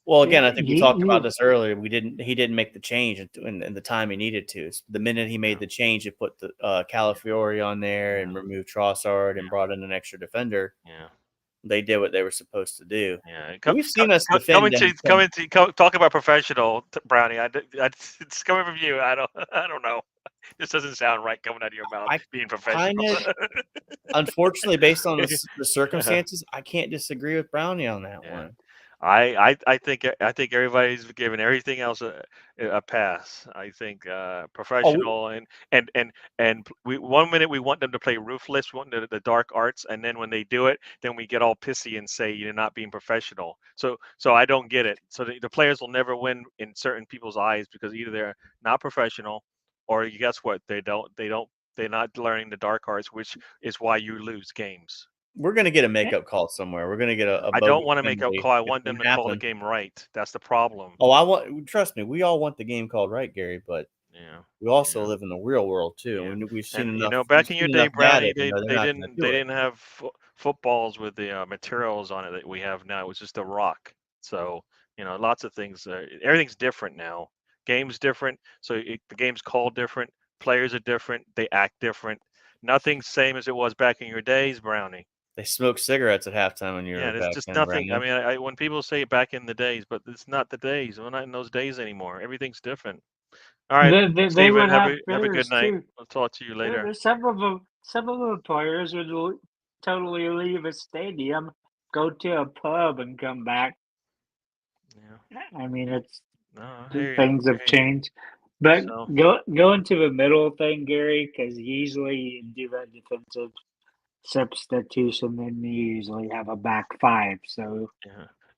Well, again, I think we talked about this earlier. He didn't make the change in the time he needed to. The minute he made the change, it put the Calafiore on there and removed Trossard and brought in an extra defender. Yeah, they did what they were supposed to do. Yeah, We've seen us defend. Talk about professional, Brownie. It's coming from you. I don't know. This doesn't sound right coming out of your mouth. Being professional. Unfortunately, based on the circumstances, I can't disagree with Brownie on that one. I think everybody's given everything else a pass. I think professional and we 1 minute we want them to play ruthless, we want the dark arts, and then when they do it, then we get all pissy and say you're not being professional. So I don't get it. So the players will never win in certain people's eyes because either they're not professional, or guess what? They're not learning the dark arts, which is why you lose games. We're going to get a makeup call somewhere. We're going to get a I don't want to make a call. I want them to call the game right. That's the problem. Oh, trust me. We all want the game called right, Gary, but we also live in the real world too. Yeah. We've seen enough. Back in your day, Brownie, they didn't have footballs with the materials on it that we have now. It was just a rock. So lots of things. Everything's different now. Game's different. So the game's called different. Players are different. They act different. Nothing's same as it was back in your days, Brownie. They smoke cigarettes at halftime when you're it's just nothing. Brandon. I mean, when people say back in the days, but it's not the days. We're not in those days anymore. Everything's different. All right, Steven, have a good night. Too. I'll talk to you later. Some of the players would totally leave a stadium, go to a pub, and come back. Yeah. I mean, things have changed. But go into the middle thing, Gary, because usually you do that defensive substitution, then you usually have a back 5. So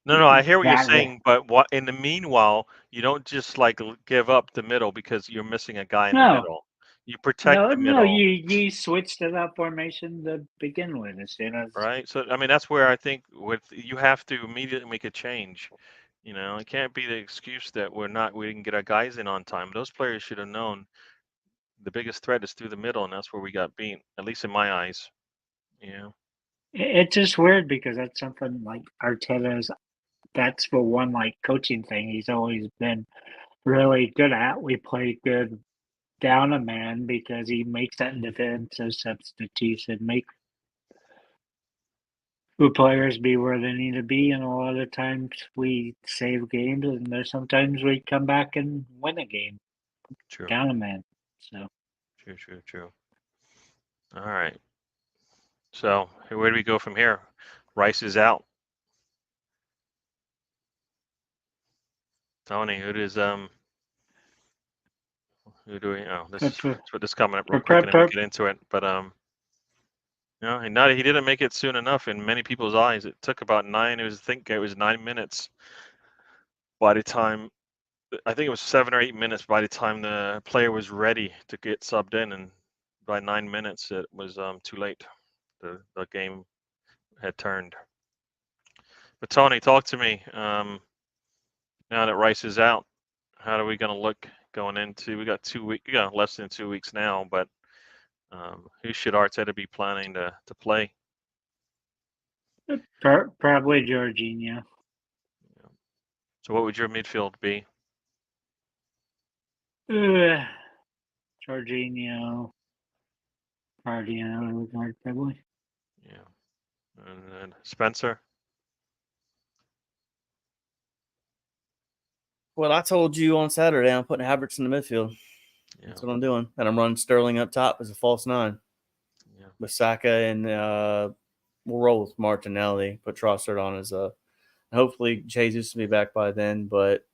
no, I hear what you're saying, but in the meanwhile, you don't just like give up the middle because you're missing a guy in the middle. You protect the middle. No, you switch to that formation to begin with, as soon as right. So I mean, that's where I think you have to immediately make a change. It can't be the excuse that we didn't get our guys in on time. Those players should have known the biggest threat is through the middle, and that's where we got beat, at least in my eyes. It's just weird because that's something like Arteta's. That's the one coaching thing he's always been really good at. We play good down a man because he makes that defensive substitution, make the players be where they need to be, and a lot of times we save games, and there's sometimes we come back and win a game. True. Down a man. So. True. All right. So where do we go from here? Rice is out. Tony, who do we? Oh, let's put this comment up real quick and then we get into it. But he didn't make it soon enough in many people's eyes. It took about 9. I think it was 9 minutes by the time. I think it was 7 or 8 minutes by the time the player was ready to get subbed in, and by 9 minutes it was too late. The game had turned. But Tony, talk to me. Now that Rice is out, how are we going to look going into? We got 2 weeks. We got less than 2 weeks now, but who should Arteta be planning to play? Probably Jorginho. So what would your midfield be? Jorginho, Guardiola, probably. Yeah, and then Spencer. Well, I told you on Saturday I'm putting Havertz in the midfield. Yeah. That's what I'm doing. And I'm running Sterling up top as a false 9. Yeah. With Saka, and we'll roll with Martinelli, put Trossard on as a. Hopefully Jesus will be back by then. But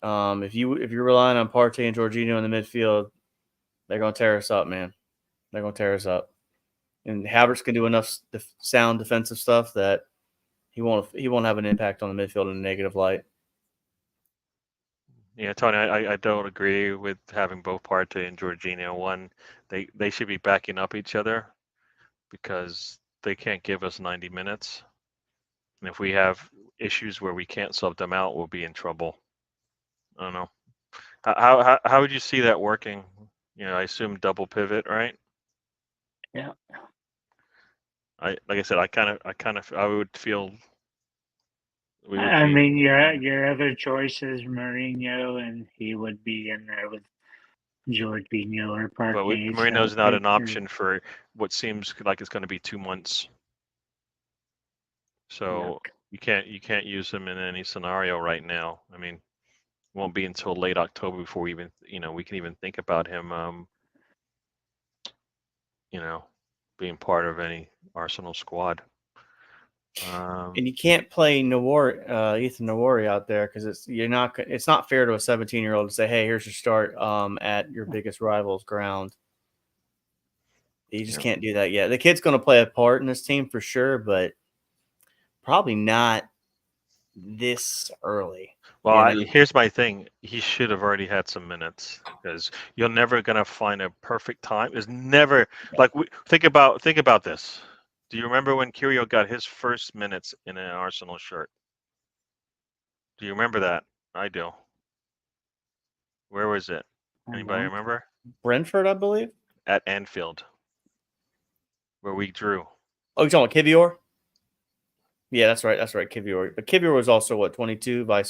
if you're relying on Partey and Jorginho in the midfield, they're gonna tear us up, man. They're gonna tear us up. And Havertz can do enough sound defensive stuff that he won't have an impact on the midfield in a negative light. Yeah, Tony, I don't agree with having both Partey and Jorginho. One, they should be backing up each other because they can't give us 90 minutes. And if we have issues where we can't sub them out, we'll be in trouble. I don't know. How would you see that working? I assume double pivot, right? Yeah. Like I said, I would feel. I mean, your other choice is Mourinho, and he would be in there with Jorginho or Partey. But Mourinho's not an option for what seems like it's going to be 2 months. So you can't use him in any scenario right now. I mean, it won't be until late October before we can even think about him being part of any Arsenal squad. And you can't play Ethan Nowari out there because it's not fair to a 17-year-old to say, hey, here's your start at your biggest rival's ground. You just can't do that yet. The kid's going to play a part in this team for sure, but probably not this early. Well, here's my thing. He should have already had some minutes because you're never going to find a perfect time. There's never think about this. Do you remember when Kyrgios got his first minutes in an Arsenal shirt? Do you remember that? I do. Where was it? Anybody remember? Brentford, I believe. At Anfield, where we drew. Oh, you're talking about Kivior? Yeah, that's right. Kivior. But Kivior was also, 22 by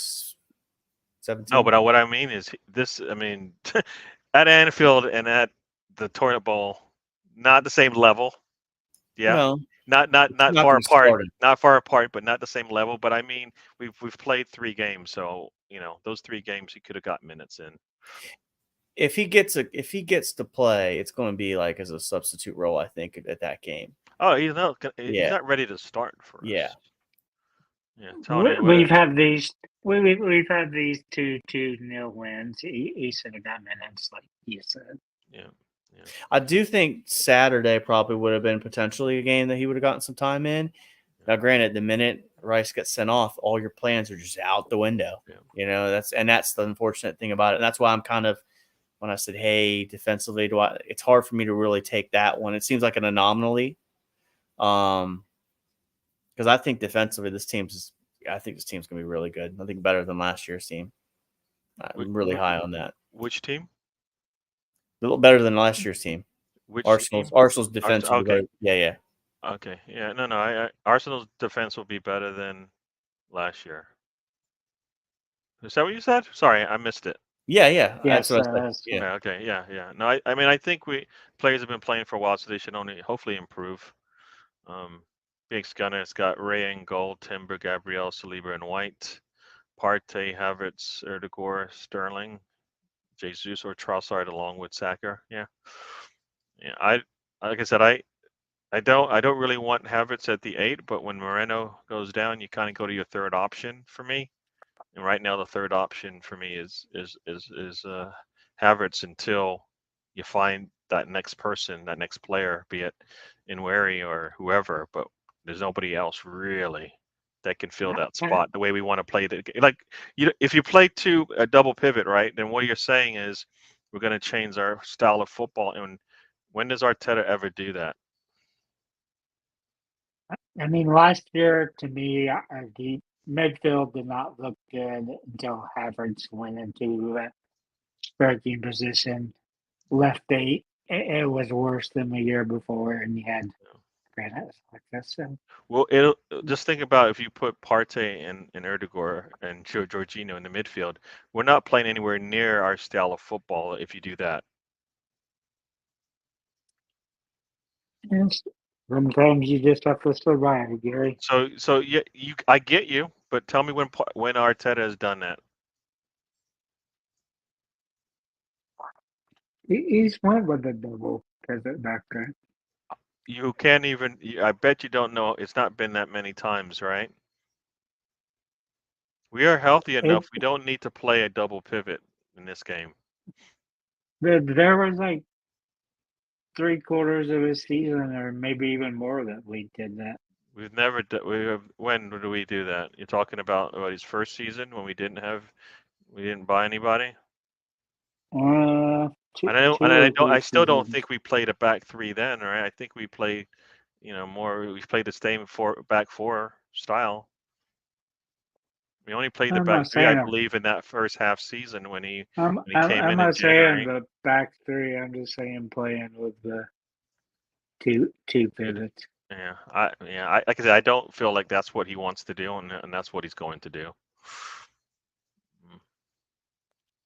17? No, but what I mean is this. I mean, at Anfield and at the Toilet Bowl, not the same level. Yeah. No. Not far apart. Not far apart, but not the same level. But I mean, we've played 3 games, so those 3 games he could have got minutes in. If he gets to play, it's going to be like as a substitute role, I think, at that game. Oh, he's not ready to start for us. Yeah. Yeah. Tony, we've had these 2-0 wins. He should have got minutes, like you said. Yeah. I do think Saturday probably would have been potentially a game that he would have gotten some time in. Now, granted, the minute Rice gets sent off, all your plans are just out the window. Yeah. That's the unfortunate thing about it. And that's why I'm kind of, when I said, hey, defensively, it's hard for me to really take that one. It seems like an anomaly. Because I think defensively, this team's going to be really good. I think better than last year's team. I'm really high on that. Which team? A little better than last year's team. Which Arsenal's defense. Okay. Yeah. Okay. Yeah. No. Arsenal's defense will be better than last year. Is that what you said? Sorry, I missed it. Yeah. Yes, that's what I said. Yeah. Okay. Yeah. No, I mean, I think players have been playing for a while, so they should only hopefully improve. Big Gunner, it's got Ray and goal, Timber, Gabriel, Saliba, and White, Partey, Havertz, Erdegaard, Sterling, Jesus or Trossard along with Saka. Yeah. I like I said, I don't really want Havertz at the 8, but when Moreno goes down, you kind of go to your third option for me. And right now, the third option for me is Havertz until you find that next person, that next player, be it Inweri or whoever. But there's nobody else really that can fill that spot the way we want to play the like. If you play a double pivot, right, then what you're saying is we're going to change our style of football. And when does Arteta ever do that? I mean, last year to me, the midfield did not look good until Havertz went into striking position. Left 8, it was worse than the year before, and you had Granite like this. So. Well, just think about if you put Partey and Erdegaard and Jorginho in the midfield, we're not playing anywhere near our style of football if you do that. Yes. Sometimes you just have to survive, Gary. So yeah, I get you, but tell me when Arteta has done that. He's went with the double pivot back there. You can't even. I bet you don't know. It's not been that many times, right? We are healthy enough. We don't need to play a double pivot in this game. There was like 3/4 of a season, or maybe even more, that we did that. We've never. When do we do that? You're talking about his first season when we didn't buy anybody. I still don't think we played a back 3 then, right? I think we played, more. We played the same back 4 style. We only played the back 3, I believe, in that first half season when he came in January. I'm not saying the back 3. I'm just saying playing with the two pivots. Yeah, like I said, I don't feel like that's what he wants to do, and that's what he's going to do.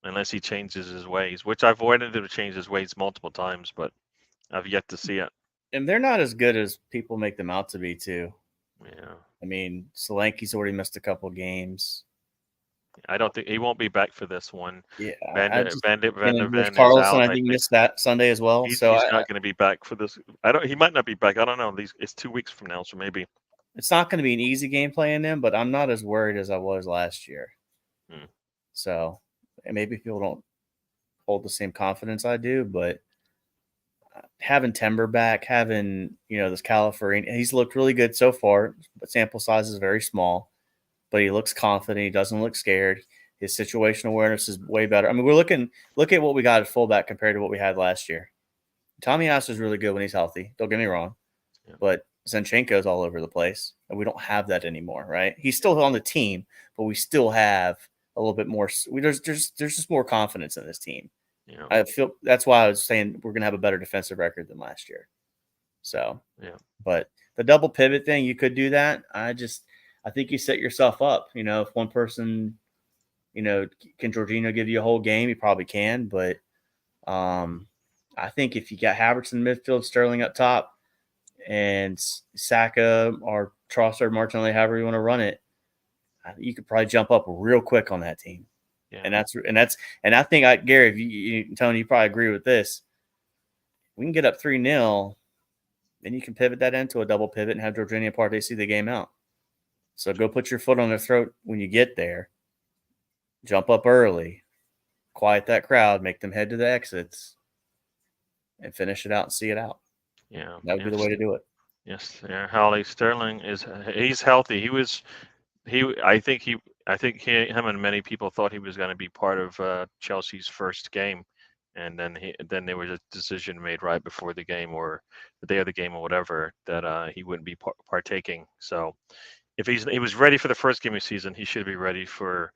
Unless he changes his ways, which I've wanted him to change his ways multiple times, but I've yet to see it. And they're not as good as people make them out to be, too. Yeah. I mean, Solanke's already missed a couple games. I don't think he won't be back for this one. Yeah. Van der Ven Carlson, I think missed that Sunday as well. He's not going to be back for this. He might not be back. I don't know. It's 2 weeks from now, so maybe. It's not going to be an easy game playing them, but I'm not as worried as I was last year. So maybe people don't hold the same confidence I do, but having Timber back, having, this Calafiorina, he's looked really good so far, but sample size is very small, but he looks confident. He doesn't look scared. His situational awareness is way better. I mean, look at what we got at fullback compared to what we had last year. Tommy Ass is really good when he's healthy. Don't get me wrong, but Zinchenko's all over the place, and we don't have that anymore, right? He's still on the team, but we still have a little bit more. There's just more confidence in this team. Yeah. I feel that's why I was saying we're gonna have a better defensive record than last year. So but the double pivot thing, you could do that. I think you set yourself up. If one person, can Jorginho give you a whole game? He probably can, but I think if you got Havertz in the midfield, Sterling up top, and Saka or Trossard, Martinelli, however you want to run it, you could probably jump up real quick on that team. Yeah. And I think Gary, Tony, you probably agree with this. We can get up 3-0, then you can pivot that into a double pivot and have Jorginho and Partey see the game out. So go put your foot on their throat when you get there. Jump up early, quiet that crowd, make them head to the exits, and finish it out and see it out. Yeah, that would be the way to do it. Yes, yeah. Holly Sterling he's healthy. I think him and many people thought he was going to be part of Chelsea's first game, and then there was a decision made right before the game or the day of the game or whatever that he wouldn't be partaking. So if he was ready for the first game of the season, he should be ready for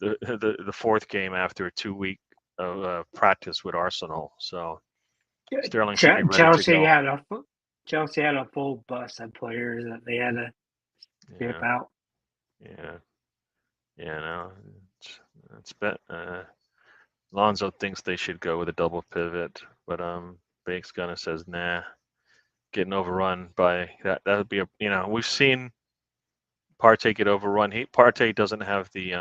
the fourth game after a 2-week of practice with Arsenal. So Sterling should be ready to go. Chelsea had a full bus of players that they had to skip out. No, it's bet. Lonzo thinks they should go with a double pivot, but Bakes Gunner says nah. Getting overrun by that would be we've seen Partey get overrun. Partey doesn't have the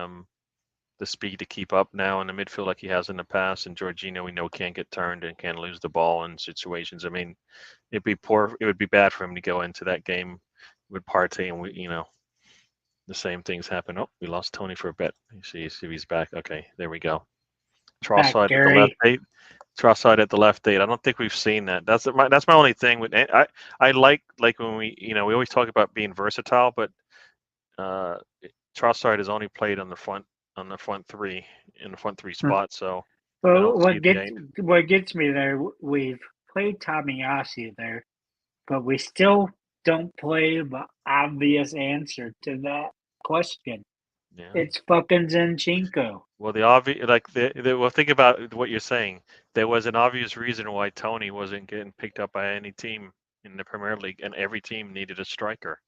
the speed to keep up now in the midfield like he has in the past. And Jorginho, we know, can't get turned and can lose the ball in situations. I mean, it'd be poor. It would be bad for him to go into that game with Partey, and the same things happen. Oh, we lost Tony for a bit. See if he's back. Okay, there we go. Trossard at the left Gary. eight. Trossard at the left eight. I don't think we've seen that. That's my only thing with. I like when we always talk about being versatile, but Trossard has only played on the front three in the front three spot. So I Well, don't see the what gets me there, we've played Tomiyasu there, but we still don't play the obvious answer to that question. Yeah. It's fucking Zinchenko. Well, the obvious, well, think about what you're saying. There was an obvious reason why Tony wasn't getting picked up by any team in the Premier League, and every team needed a striker.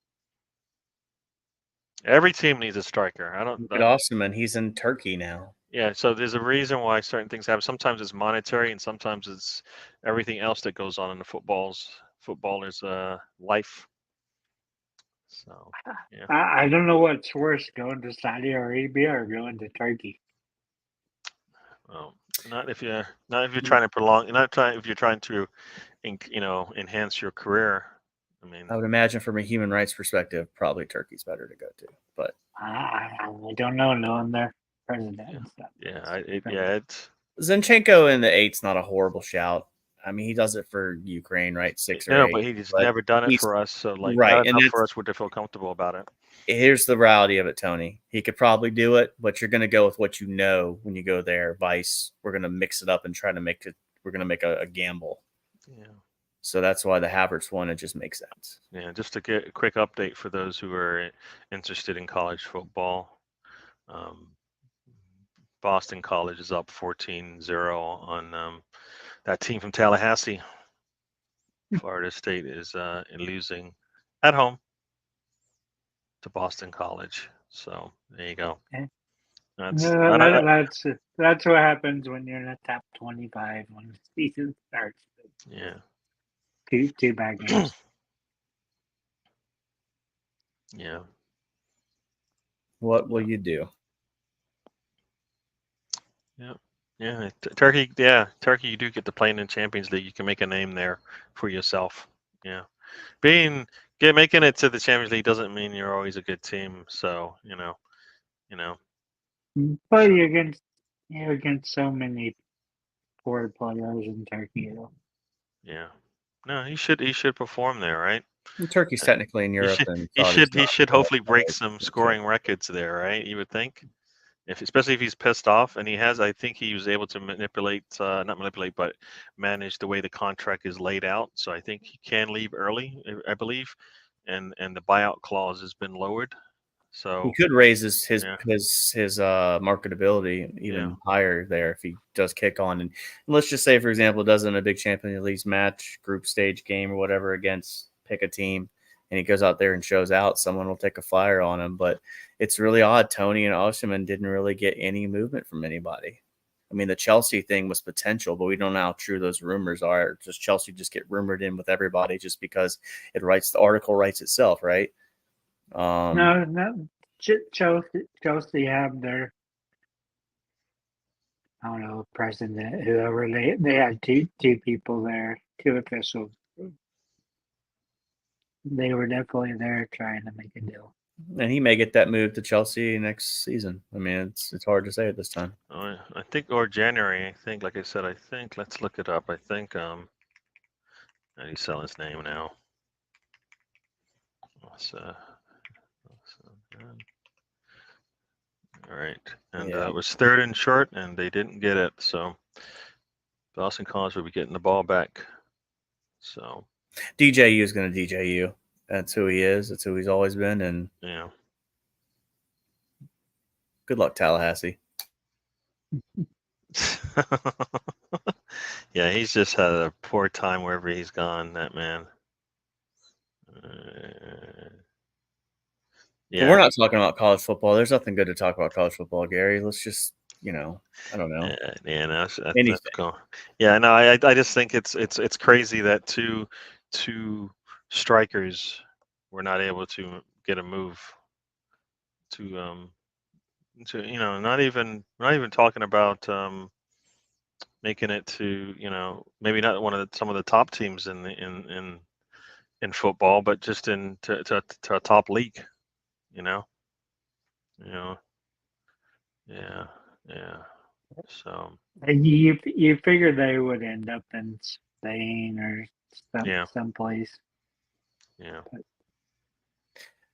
Every team needs a striker. Look at Osimhen. He's in Turkey now. Yeah, so there's a reason why certain things happen. Sometimes it's monetary, and sometimes it's everything else that goes on in the footballer's life. So yeah, I don't know what's worse, going to Saudi Arabia or going to Turkey. well, not if you're trying to prolong. If you're trying to, enhance your career. I mean, I would imagine from a human rights perspective, probably Turkey's better to go to. But I don't know, knowing their president and stuff. it's Zinchenko in the eight's not a horrible shout. I mean, he does it for Ukraine, right? 6 or 8. but he's never done it for us. So right, not and enough for us to feel comfortable about it. Here's the reality of it, Tony. He could probably do it, but you're going to go with what you know when you go there. Vice, we're going to mix it up and try to make it. We're going to make a gamble. Yeah. So that's why the Havertz one, it just makes sense. Yeah, just to get a quick update for those who are interested in college football. Boston College is up 14-0 on that team from Tallahassee. Florida State is losing at home to Boston College. So there you go. Okay. That's That's what happens when you're in the top 25 when the season starts. Yeah. Two bad games. Yeah. What will you do? Yeah. Turkey. Yeah, Turkey. You do get to play in the Champions League. You can make a name there for yourself. Yeah. Making it to the Champions League doesn't mean you're always a good team. So But you're against so many poor players in Turkey. Yeah. No, he should perform there, right? And Turkey's technically in Europe, and He should hopefully break some scoring records there, right? You would think, especially if he's pissed off, and he has. I think he was able to not manipulate, but manage the way the contract is laid out. So I think he can leave early, I believe, and the buyout clause has been lowered. So he could raise his marketability even higher there if he does kick on. And let's just say, for example, does in a big Champions League match, group stage game or whatever against pick a team, and he goes out there and shows out, someone will take a flyer on him. But it's really odd. Tony and Osimhen didn't really get any movement from anybody. I mean, the Chelsea thing was potential, but we don't know how true those rumors are. Does Chelsea just get rumored in with everybody just because the article writes itself, right? No. Chelsea have their, I don't know, president, whoever. They had two people there, two officials. They were definitely there trying to make a deal. And he may get that move to Chelsea next season. I mean, it's hard to say at this time. I think, or January. I think, like I said, let's look it up. I think how do you sell his name now? All right, and it was third and short, and they didn't get it. So Boston College will be getting the ball back. So DJU is going to DJU. That's who he is. That's who he's always been. And yeah, good luck, Tallahassee. Yeah, he's just had a poor time wherever he's gone. That man. Yeah, we're not talking about college football. There's nothing good to talk about college football, Gary. Let's just, I don't know. That's cool. Yeah, no, I just think it's crazy that two strikers were not able to get a move to to not even talking about making it to maybe not one of some of the top teams in the in football, but just in to a top league. You know, you know, yeah, yeah. So And you figure they would end up in Spain or yeah, someplace. yeah.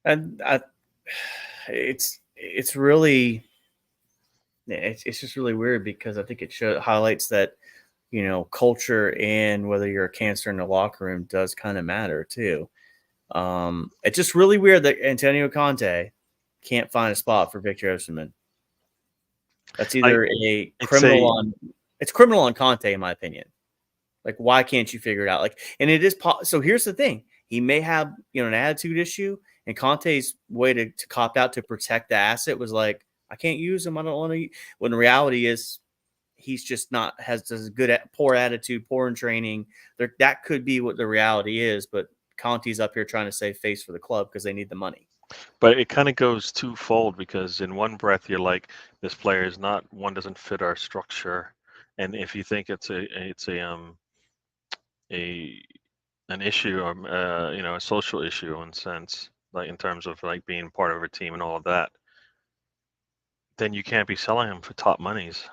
And it's really it's just really weird because I think it highlights that culture and whether you're a cancer in the locker room does kind of matter too. It's just really weird that Antonio Conte can't find a spot for Victor Osimhen. That's I either a it's a criminal on Conte, in my opinion. Like, why can't you figure it out? Like, and it is so. Here's the thing: he may have an attitude issue, and Conte's way to cop out to protect the asset was like, I can't use him. I don't want to. When the reality is, he's just not has a poor attitude, poor in training. That could be what the reality is, but Conte's up here trying to save face for the club because they need the money. But it kind of goes twofold because in one breath you're like, this player is not one doesn't fit our structure, and if you think it's a an issue or a social issue in sense, like in terms of like being part of a team and all of that, then you can't be selling him for top monies.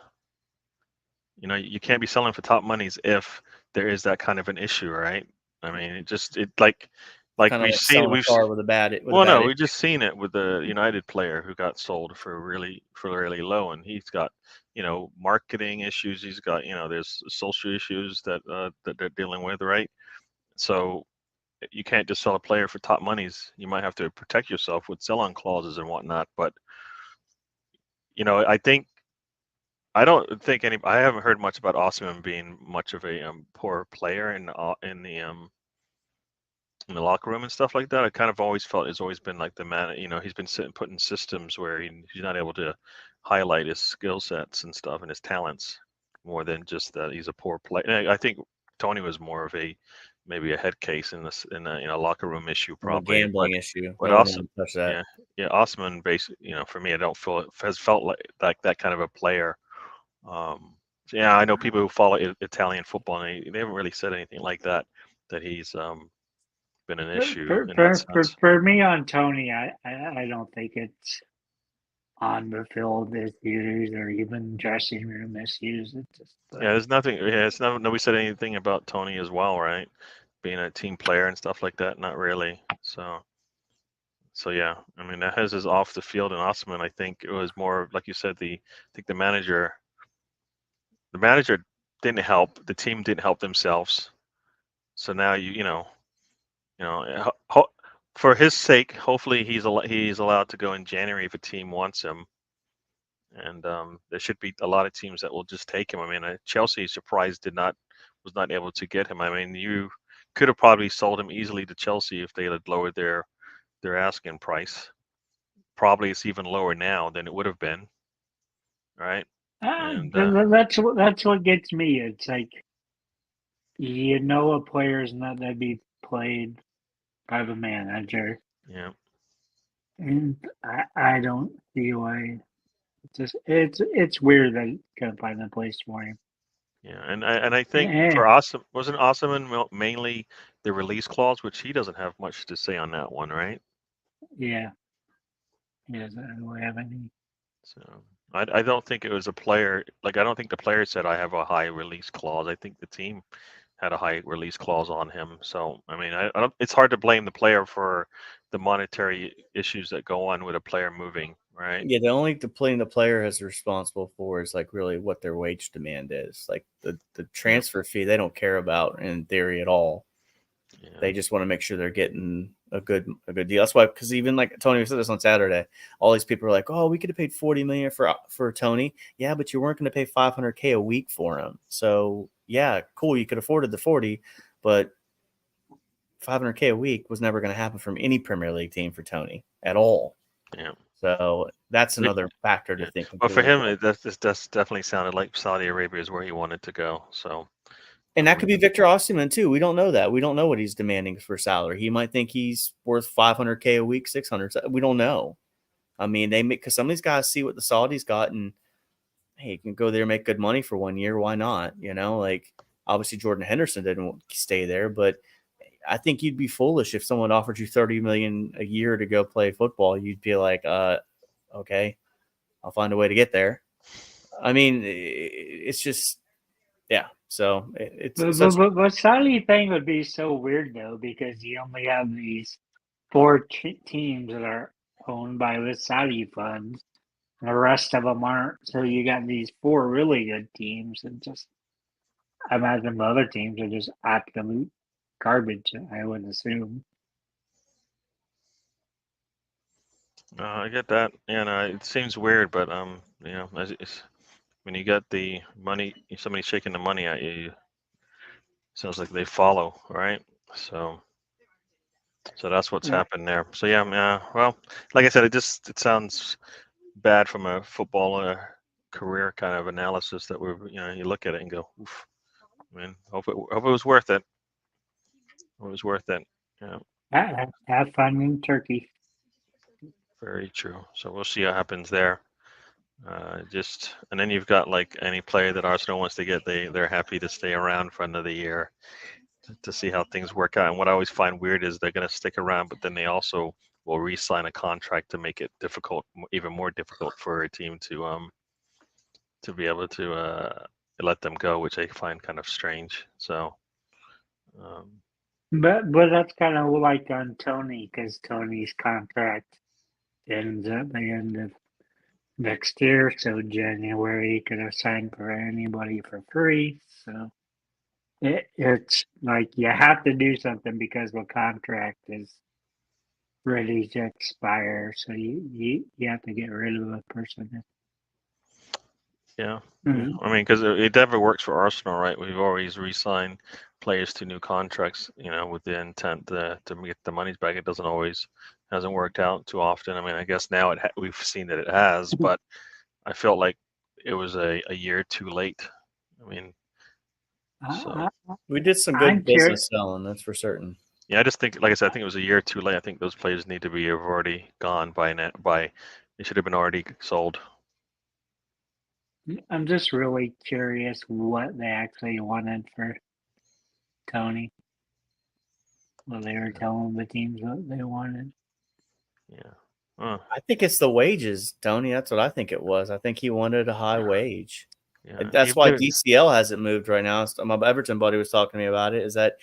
You can't be selling for top monies if there is that kind of an issue, right? I mean, it like Kind of we've like seen selling a car with a bad well, no, issue. we've just seen it with the United player who got sold for really low, and he's got marketing issues. He's got there's social issues that they're dealing with, right? So you can't just sell a player for top monies. You might have to protect yourself with sell-on clauses and whatnot. But I don't think I haven't heard much about Osman being much of a poor player in the locker room and stuff like that. I kind of always felt it's always been like the man. He's been put in systems where he's not able to highlight his skill sets and stuff and his talents more than just that he's a poor player. I think Tony was more of maybe a head case in a locker room issue A probably. gambling issue. But Nobody also, wanted to touch that. yeah, Osman basically, for me, I don't feel has felt like that kind of a player. So yeah, I know people who follow Italian football, and they haven't really said anything like that he's been an issue in that sense. For me on Tony, I don't think it's on the field issues or even dressing room issues. It's just Yeah, there's nothing. Yeah, it's not. Nobody said anything about Tony as well, right? Being a team player and stuff like that. Not really. So yeah, I mean, that has his off the field and Osman. I think it was more like you said. I think the manager didn't help. The team didn't help themselves. So now for his sake, hopefully he's allowed to go in January if a team wants him. And there should be a lot of teams that will just take him. I mean, Chelsea surprised was not able to get him. I mean, you could have probably sold him easily to Chelsea if they had lowered their asking price. Probably it's even lower now than it would have been, right? And that's what gets me. It's like a player's not going to be played by the manager, yeah, and I don't see why. It's weird that he couldn't find a place for him. yeah, and I think Eh, for Awesome wasn't Awesome mainly the release clause, which he doesn't have much to say on that one, right? yeah, he doesn't really have any. So I don't think it was a player. Like I don't think the player said I have a high release clause. I think the team had a high release clause on him. So I mean, I don't, it's hard to blame the player for the monetary issues that go on with a player moving, right? Yeah, the only blame the player is responsible for is like really what their wage demand is. Like the transfer fee, they don't care about in theory at all. Yeah. They just want to make sure they're getting a good deal. That's why, because even like Tony said this on Saturday, all these people are like, "Oh, we could have paid $40 million for Tony." Yeah, but you weren't going to pay $500K a week for him. So yeah, cool, you could afforded the 40, but $500K a week was never going to happen from any Premier League team for Tony at all. Yeah. So that's another factor to think. Well, for him, that's definitely sounded like Saudi Arabia is where he wanted to go. So. And that could be Victor Osimhen too. We don't know that. We don't know what he's demanding for salary. He might think he's worth $500K a week, 600. We don't know. I mean, because some of these guys see what the Saudis got, and hey, you can go there and make good money for 1 year. Why not? Like obviously Jordan Henderson didn't stay there, but I think you'd be foolish if someone offered you $30 million a year to go play football. You'd be like, okay, I'll find a way to get there. I mean, it's just, yeah. So it's But Saudi thing would be so weird though, because you only have these four teams that are owned by the Saudi funds. The rest of them aren't. So you got these four really good teams, and just I imagine the other teams are just absolute garbage. I would assume. I get that. It seems weird, but when you got the money, somebody shaking the money at you, sounds like they follow, right? So that's what's Yeah. happened there. So yeah, well, like I said, it sounds bad from a footballer career kind of analysis that you look at it and go, oof. I mean, hope it was worth it. It was worth it. Yeah, Have fun in Turkey. very true. So we'll see what happens there. And then you've got like any player that Arsenal wants to get, they're happy to stay around for another year to see how things work out. And what I always find weird is they're going to stick around, but then they also will re-sign a contract to make it difficult, even more difficult for a team to be able to let them go, which I find kind of strange. So, But that's kind of like on Tony, because Tony's contract ends at the end of next year. So January he could have signed for anybody for free. So it's like you have to do something because the contract is ready to expire. So you have to get rid of the person. yeah. Mhm. I mean, because it never works for Arsenal, right? We've always re-signed players to new contracts, with the intent to get the monies back. It hasn't worked out too often. I mean, I guess now we've seen that it has, but I felt like it was a year too late. I mean, so we did some I'm good business selling, that's for certain. yeah, I just think, like I said, I think it was a year too late. I think those players need to have already gone by now. They should have been already sold. I'm just really curious what they actually wanted for Tony. Well, they were telling the teams what they wanted. Yeah. I think it's the wages, Tony. That's what I think it was. I think he wanted a high wage. Yeah. That's why DCL hasn't moved right now. My Everton buddy was talking to me about it. Is that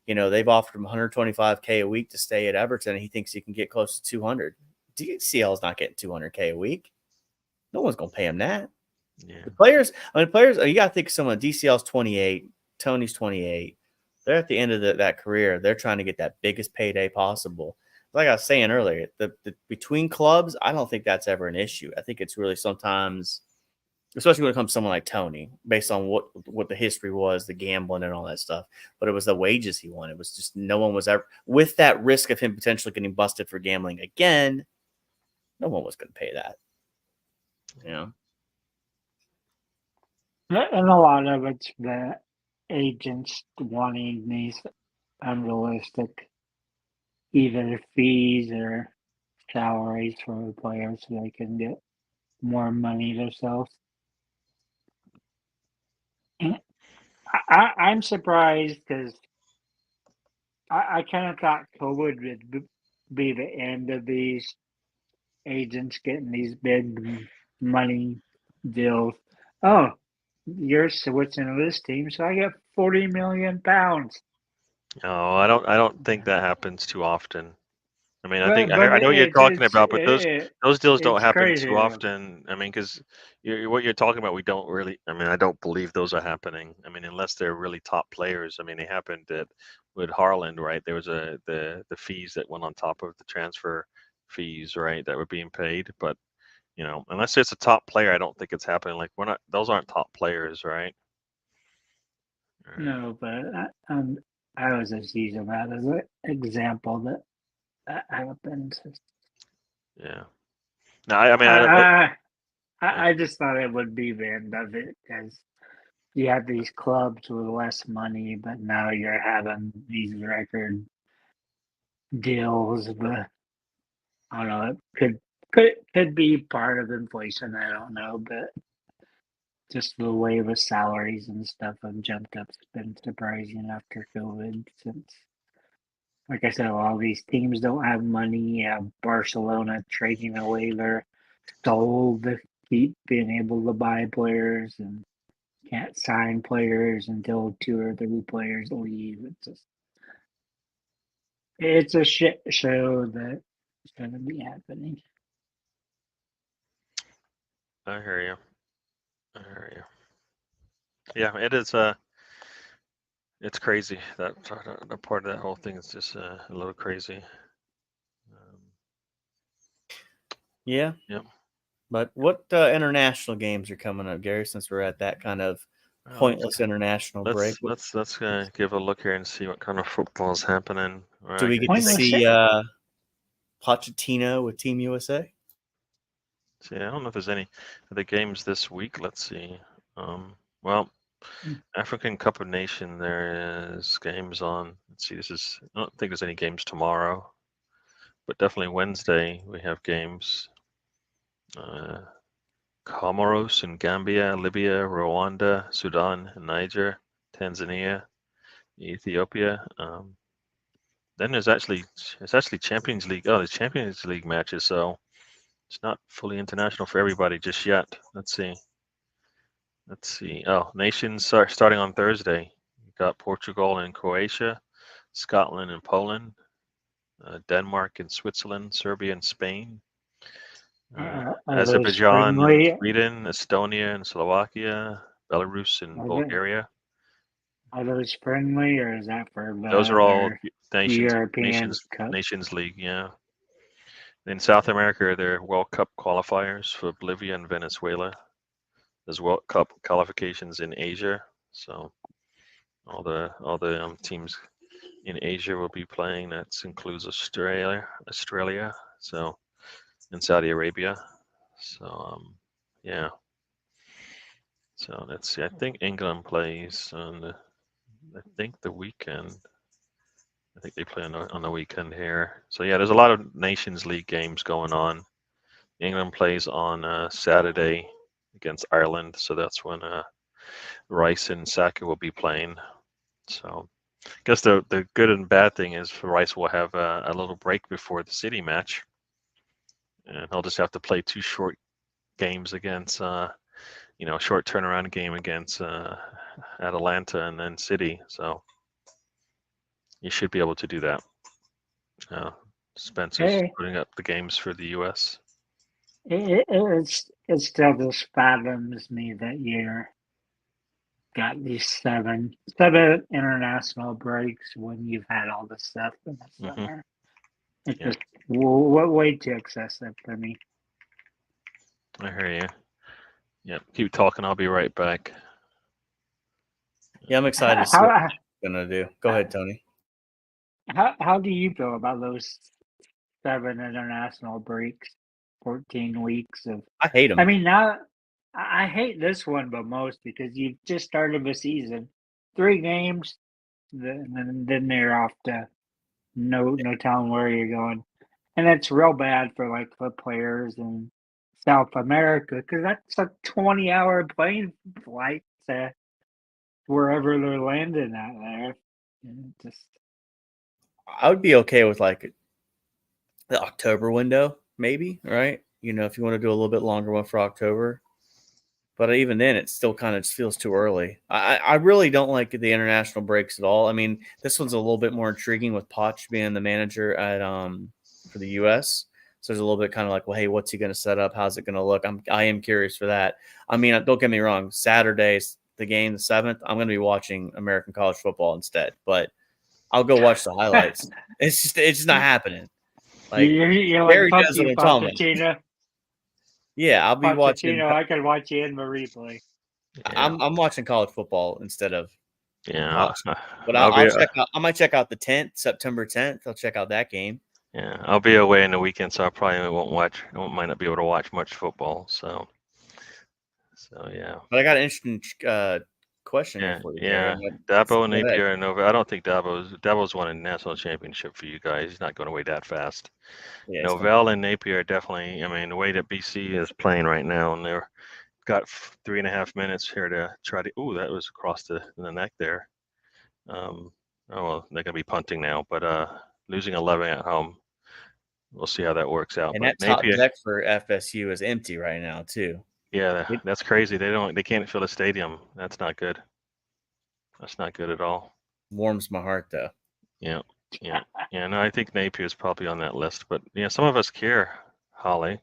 they've offered him 125K a week to stay at Everton, and he thinks he can get close to 200. DCL is not getting 200K a week. No one's gonna pay him that. Yeah. The players, you got to think of someone. DCL's 28, Tony's 28. They're at the end of that career. They're trying to get that biggest payday possible. Like I was saying earlier, the between clubs, I don't think that's ever an issue. I think it's really sometimes, especially when it comes to someone like Tony, based on what the history was, the gambling and all that stuff. But it was the wages he wanted. It was just no one was ever, with that risk of him potentially getting busted for gambling again, no one was going to pay that. And a lot of it's the agents wanting these unrealistic either fees or salaries for the players so they can get more money themselves. I'm surprised because I kind of thought COVID would be the end of these agents getting these big money deals. Oh, you're switching to this team, so I get 40 million pounds. No, I don't think that happens too often. I mean, I think But I know what you're talking about, but those deals don't it's happen crazy. too often. I mean, because what you're talking about, we don't really. I mean, I don't believe those are happening. I mean, unless they're really top players. I mean, they happened with Haaland, right? There was the fees that went on top of the transfer fees, right, that were being paid. But unless it's a top player, I don't think it's happening. Like those aren't top players, right? No, but I was just using that as an example that happened. Yeah. No, I mean, I just thought it would be the end of it because you have these clubs with less money, but now you're having these record deals. But I don't know, it Could be part of inflation. I don't know, but just the way the salaries and stuff have jumped up has been surprising after COVID. Since, like I said, a lot of these teams don't have money. You have Barcelona trading away their soul to keep being able to buy players and can't sign players until 2 or 3 players leave. It's a shit show that shouldn't be happening. I hear you. I hear you. Yeah, it is. It's crazy. That part of that whole thing is just a little crazy. Yeah. Yep. But what international games are coming up, Gary? Since we're at that kind of pointless international break, Let's give a look here and see what kind of football is happening. do we get to Pointless see shit. Pochettino with Team USA? See, I don't know if there's any other games this week. Let's see. Well, African Cup of Nation, there is games on. Let's see. I don't think there's any games tomorrow, but definitely Wednesday we have games. Comoros and Gambia, Libya, Rwanda, Sudan, Niger, Tanzania, Ethiopia. Then it's actually Champions League. Oh, there's Champions League matches, so it's not fully international for everybody just yet. Let's see. Oh, nations are starting on Thursday. You got Portugal and Croatia, Scotland and Poland, Denmark and Switzerland, Serbia and Spain, Are Azerbaijan and friendly? Sweden, Estonia and Slovakia, Belarus and Bulgaria. Are those friendly, or is that for Those are all European Cup? Nations League, yeah. In South America, there are World Cup qualifiers for Bolivia and Venezuela. There's World Cup qualifications in Asia, so all the teams in Asia will be playing. That includes Australia, so and Saudi Arabia. So yeah. So let's see. I think England plays on the weekend. I think they play on the weekend here. So yeah, there's a lot of Nations League games going on. England plays on Saturday against Ireland, so that's when Rice and Saka will be playing. So I guess the good and bad thing is Rice will have a little break before the City match, and he'll just have to play 2 short games against short turnaround game against Atalanta and then City. So you should be able to do that. Spencer's putting up the games for the U.S. It still just fathoms me that you're got these seven international breaks when you've had all this stuff in the summer. It's just way too excessive for me. I hear you. Yep. Keep talking. I'll be right back. Yeah, I'm excited to see what you're gonna do. Go ahead, Tony. How do you feel about those 7 international breaks, 14 weeks of? I hate them. I mean, now I hate this one, but most because you've just started the season, 3 games, then they're off to no telling where you're going, and it's real bad for like the players in South America because that's a 20-hour plane flight to wherever they're landing at there. And I would be okay with like the October window, maybe, right? If you want to do a little bit longer one for October. But even then, it still kind of feels too early. I really don't like the international breaks at all. I mean, this one's a little bit more intriguing with Poch being the manager at for the U.S. So there's a little bit kind of like, well, hey, what's he going to set up? How's it going to look? I am curious for that. I mean, don't get me wrong. Saturday's the game, the 7th. I'm going to be watching American college football instead. But I'll go watch the highlights. It's just not happening. Like you're Barry like, does what I'm talking about. Yeah, I'll be watching. I can watch you in the replay. Yeah. I'm watching college football instead of. Yeah, but I'll check out. I might check out the 10th, September 10th. I'll check out that game. Yeah, I'll be away in the weekend, so I probably might not be able to watch much football. So yeah. But I got an interesting question there Yeah, for you, yeah. Gary. Dabo and Go ahead. Napier and Nova. I don't think Dabo's won a national championship for you guys. He's not going away that fast. Yeah, it's gonna- Novell and Napier are definitely. I mean, the way that BC is playing right now, and they're got 3.5 minutes here to try to. Ooh, that was across the neck there. Oh well, they're gonna be punting now, but losing 11 at home. We'll see how that works out. and But that top Napier, deck for FSU is empty right now too. yeah, It- that's crazy. They can't fill a stadium. That's not good. That's not good at all. warms my heart though. Yeah, yeah, yeah. No, I think Napier's probably on that list, but yeah, some of us care, Holly.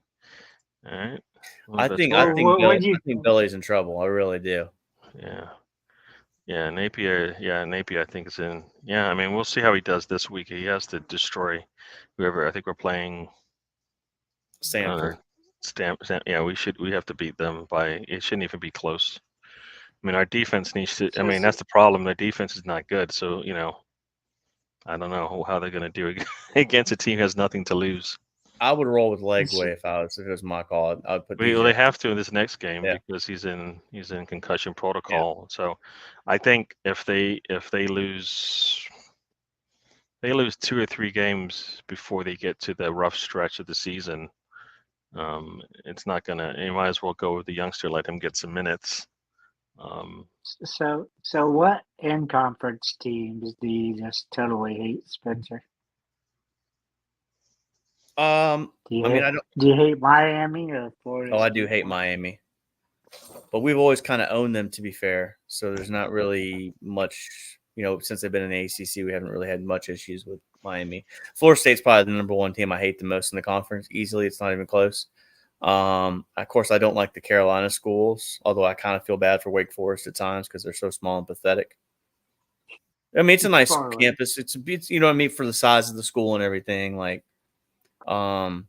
All right. I think Billy's in trouble. I really do. Yeah. Yeah, Napier. Yeah, Napier. I think is in. Yeah, I mean, we'll see how he does this week. He has to destroy whoever. I think we're playing Stanford. Yeah, we have to beat them by. It shouldn't even be close. I mean, our defense needs to. I mean, that's the problem. Their defense is not good. So I don't know how they're going to do against a team who has nothing to lose. I would roll with Legway if it was my call. I'd put. Well, they have to in this next game Yeah. because he's in concussion protocol. Yeah. So I think if they lose 2 or 3 games before they get to the rough stretch of the season, it's not gonna. You might as well go with the youngster, let him get some minutes. So what in-conference teams do you just totally hate, Spencer? Do you hate Miami or Florida? Oh, I do hate Miami, but we've always kind of owned them, to be fair. So there's not really much, since they've been in the ACC, we haven't really had much issues with Miami. Florida State's probably the number one team I hate the most in the conference. Easily, it's not even close. Of course, I don't like the Carolina schools, although I kind of feel bad for Wake Forest at times because they're so small and pathetic. I mean, it's a nice campus. It's you know what I mean, for the size of the school and everything. Like, NC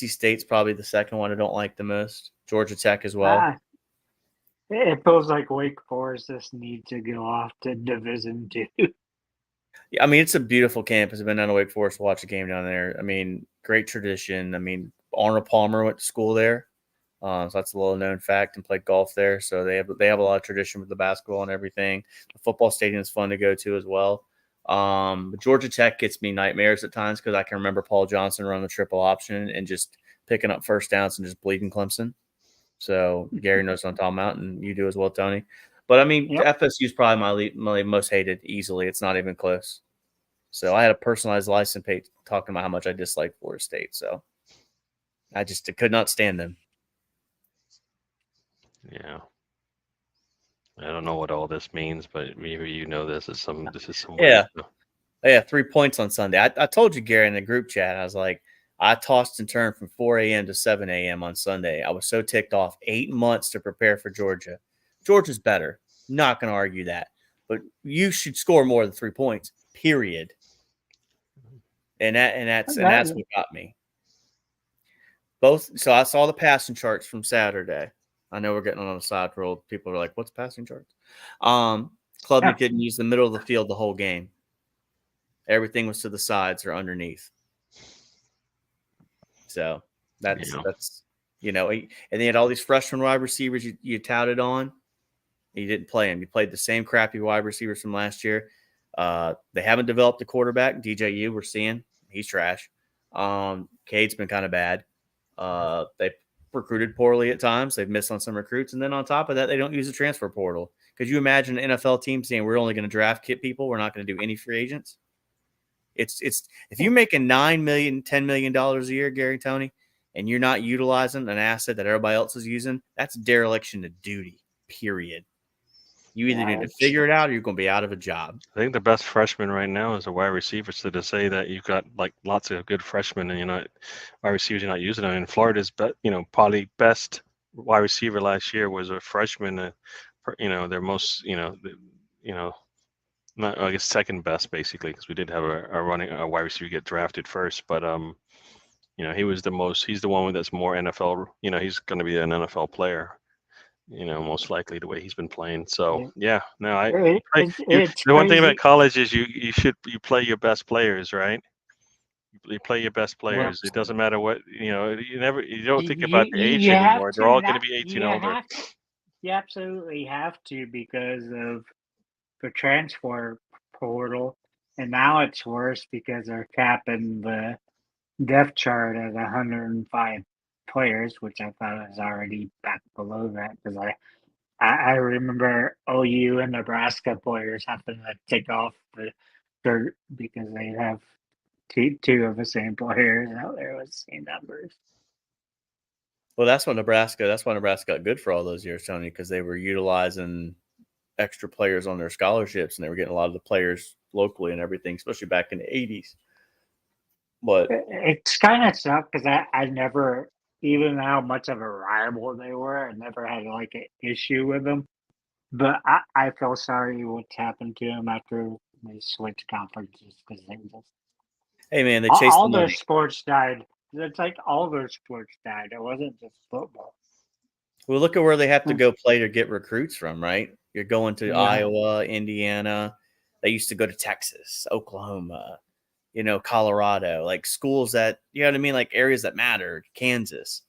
State's probably the second one I don't like the most. Georgia Tech as well. It feels like Wake Forest just needs to go off to Division II. Yeah, I mean, it's a beautiful campus. I've been down to Wake Forest to watch a game down there. I mean, great tradition. I mean, Arnold Palmer went to school there. So that's a little known fact, and played golf there. So they have a lot of tradition with the basketball and everything. The football stadium is fun to go to as well. But Georgia Tech gets me nightmares at times because I can remember Paul Johnson running the triple option and just picking up first downs and just bleeding Clemson. So Gary knows what I'm talking about, and you do as well, Tony. But I mean, FSU is probably my most hated easily. It's not even close. So I had a personalized license plate talking about how much I dislike Florida State. So I could not stand them. Yeah. I don't know what all this means, but maybe this is some. Yeah. 3 points on Sunday. I told you, Gary, in the group chat, I was like, I tossed and turned from 4 a.m. to 7 a.m. on Sunday. I was so ticked off. 8 months to prepare for Georgia. Georgia's better. Not going to argue that. But you should score more than 3 points, period. And that's what got me. So I saw the passing charts from Saturday. I know we're getting on the side road. People are like, what's passing charts? Klubnik didn't use the middle of the field the whole game. Everything was to the sides or underneath. So that's and they had all these freshman wide receivers you touted on. You didn't play them. You played the same crappy wide receivers from last year. They haven't developed a quarterback. DJU, we're seeing he's trash. Cade's been kind of bad. They recruited poorly at times. They've missed on some recruits, and then on top of that, they don't use the transfer portal. Could you imagine an NFL team saying we're only going to draft kit people? We're not going to do any free agents. It's if you're making $9 million, $10 million a year, Gary, Tony, and you're not utilizing an asset that everybody else is using, that's dereliction of duty. Period. You either need to figure it out or you're going to be out of a job. I think the best freshman right now is a wide receiver. So to say that you've got like lots of good freshmen and wide receivers you're not using them. In Florida's, probably best wide receiver last year was a freshman. Their most, not I guess second best basically because we did have a wide receiver get drafted first, but he was he's the one that's more NFL. He's going to be an NFL player. Most likely the way he's been playing. So the one thing about college is you play your best players, right? You play your best players. It doesn't matter what you don't think about the age anymore. They're all going to be 18 older. you absolutely have to because of the transfer portal, and now it's worse because they're capping the depth chart at 105 players, which I thought was already back below that because I remember OU and Nebraska players having to take off the dirt because they have two of the same players out there with the same numbers. Well, that's why Nebraska got good for all those years, Tony, because they were utilizing extra players on their scholarships, and they were getting a lot of the players locally and everything, especially back in the 80s. But it's kind of sucked because I never, even how much of a rival they were, I never had like an issue with them. But I feel sorry what's happened to them after they switched conferences because they just hey, man, they chased the all their money. sports died. It's like all their sports died. It wasn't just football. Well, look at where they have to go play to get recruits from, right? You're going to Yeah. Iowa, Indiana. They used to go to Texas, Oklahoma, Colorado, like schools that, you know what I mean? Like areas that mattered, Kansas.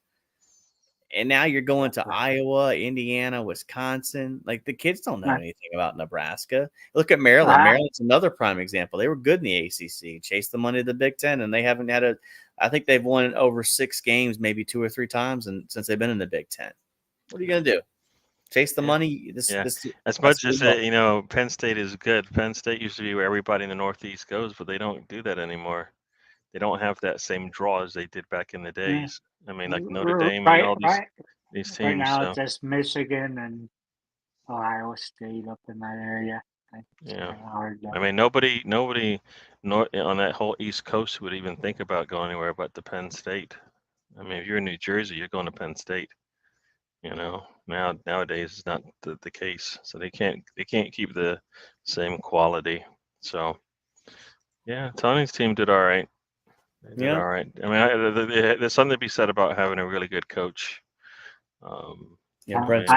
And now you're going to Iowa, Indiana, Wisconsin. Like the kids don't know anything about Nebraska. Look at Maryland. Maryland's another prime example. They were good in the ACC, chased the money of the Big Ten, and they haven't had I think they've won over 6 games, maybe 2 or 3 times, and since they've been in the Big Ten. What are you going to do? Chase the money? As much as Penn State is good. Penn State used to be where everybody in the Northeast goes, but they don't do that anymore. They don't have that same draw as they did back in the days. I mean, like Notre Dame and all these teams. Right now, it's just Michigan and Ohio State up in that area. I mean, nobody on that whole East Coast would even think about going anywhere but to Penn State. I mean, if you're in New Jersey, you're going to Penn State. Nowadays it's not the case, so they can't keep the same quality. So yeah, Tony's team did all right. They did all right. I mean, there's something to be said about having a really good coach. Brent's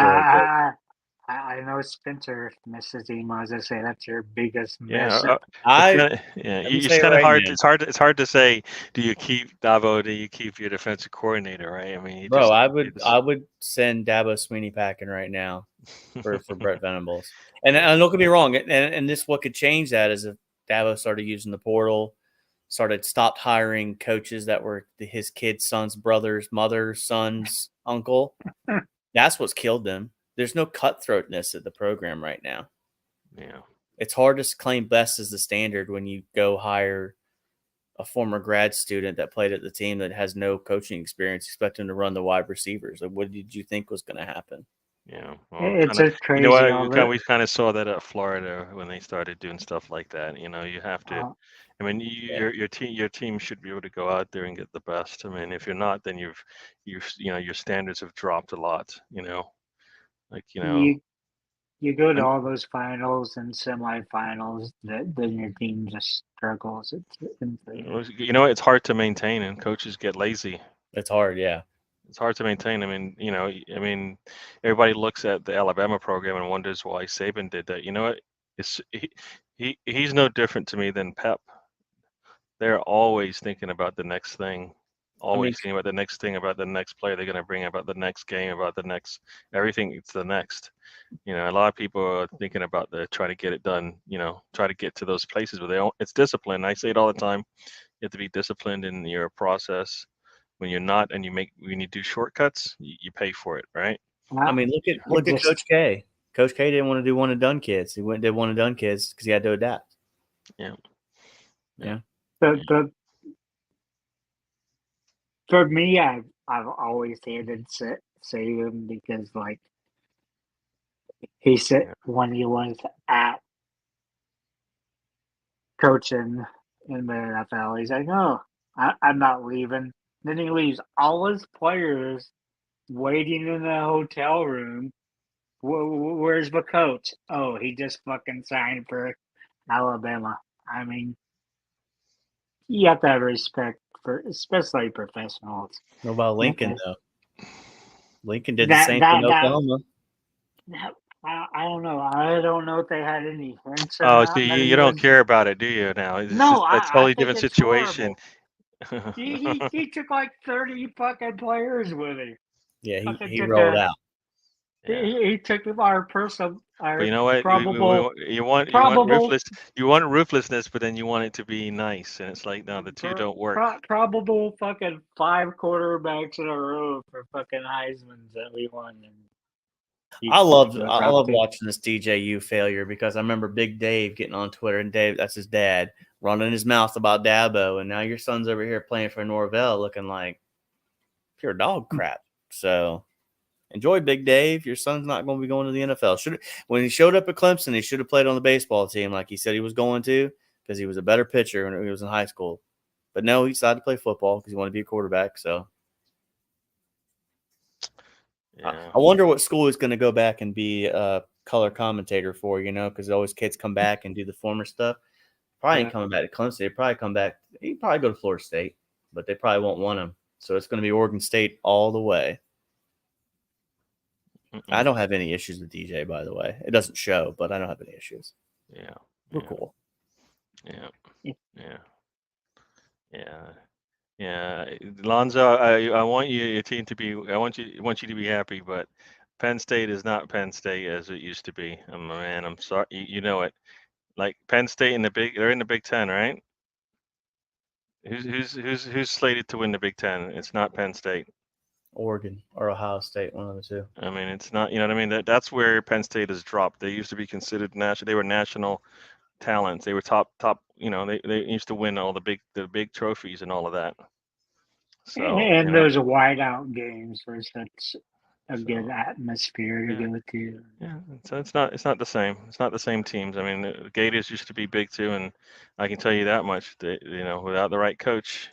I know Spencer misses him. I was gonna say that's your biggest miss. You said it hard. Now. It's hard to say. Do you keep Dabo? Do you keep your defensive coordinator? Right? I mean, I would send Dabo Sweeney packing right now for Brett Venables. And don't get me wrong. And this what could change that is if Dabo started using the portal, stopped hiring coaches that were his kids' sons, brothers, mother's sons, uncle. That's what's killed them. There's no cutthroatness at the program right now. Yeah. It's hard to claim best as the standard when you go hire a former grad student that played at the team that has no coaching experience, expect him to run the wide receivers. Like, what did you think was going to happen? Yeah. Well, it's just crazy. We kind of saw that at Florida when they started doing stuff like that. You have to. I mean, your team should be able to go out there and get the best. I mean, if you're not, then your standards have dropped a lot. You go to all those finals and semifinals, then your team just struggles. It's hard to maintain, and coaches get lazy. It's hard, yeah. It's hard to maintain. I mean, everybody looks at the Alabama program and wonders why Saban did that. You know what? He's no different to me than Pep. They're always thinking about the next thing. Thinking about the next thing, about the next player they're going to bring, about the next game, about the next everything. It's the next. A lot of people are thinking about trying to get it done. Try to get to those places, but it's discipline. I say it all the time. You have to be disciplined in your process. When you're not, and when you do shortcuts, you pay for it, right? I mean, look at Coach K. Coach K didn't want to do one and done kids. He went and did one and done kids because he had to adapt. Yeah. For me, I've always hated Saban because, like, he said when he was at coaching in the NFL, he's like, "No, I'm not leaving." Then he leaves all his players waiting in the hotel room. Where's the coach? Oh, he just fucking signed for Alabama. I mean, you have to have respect for, especially professionals. What about Lincoln, though? Lincoln did the same thing in Oklahoma. I don't know. I don't know if they had any hints. Oh, so you don't care about it, do you? Now it's no, a totally different situation. He took like 30 fucking players with him. Yeah, he rolled out. Yeah. He took our personal, But our you know what? probable, You want probable, ruthless. You want ruthlessness, but then you want it to be nice, and it's like no, the two don't work. probable fucking 5 quarterbacks in a row for fucking Heisman's that we won. And I love dropped it. watching this DJU failure because I remember Big Dave getting on Twitter, and Dave, that's his dad, running his mouth about Dabo, and now your son's over here playing for Norvell looking like pure dog crap. So enjoy, Big Dave. Your son's not going to be going to the NFL. When he showed up at Clemson, he should have played on the baseball team like he said he was going to because he was a better pitcher when he was in high school. But no, he decided to play football because he wanted to be a quarterback. So Yeah. I wonder what school he's going to go back and be a color commentator for, because always kids come back and do the former stuff. Probably ain't coming back to Clemson. He'd probably come back. He'd probably go to Florida State, but they probably won't want him. So it's going to be Oregon State all the way. I don't have any issues with DJ, by the way. It doesn't show, but I don't have any issues. Yeah. We're cool. Yeah. Yeah. Lonzo, I want your team to be. I want you to be happy, but Penn State is not Penn State as it used to be. Man, I'm sorry. You know it. Like Penn State they're in the Big Ten, right? Who's slated to win the Big Ten? It's not Penn State. Oregon or Ohio State, one of the two. I mean, it's not. You know what I mean? That's where Penn State has dropped. They used to be considered national. They were national talents. They were top. They used to win all the big trophies and all of that. So and those whiteout games were such a good atmosphere to go to. Yeah, so it's not the same. It's not the same teams. I mean, the Gators used to be big too, and I can tell you that much. That without the right coach,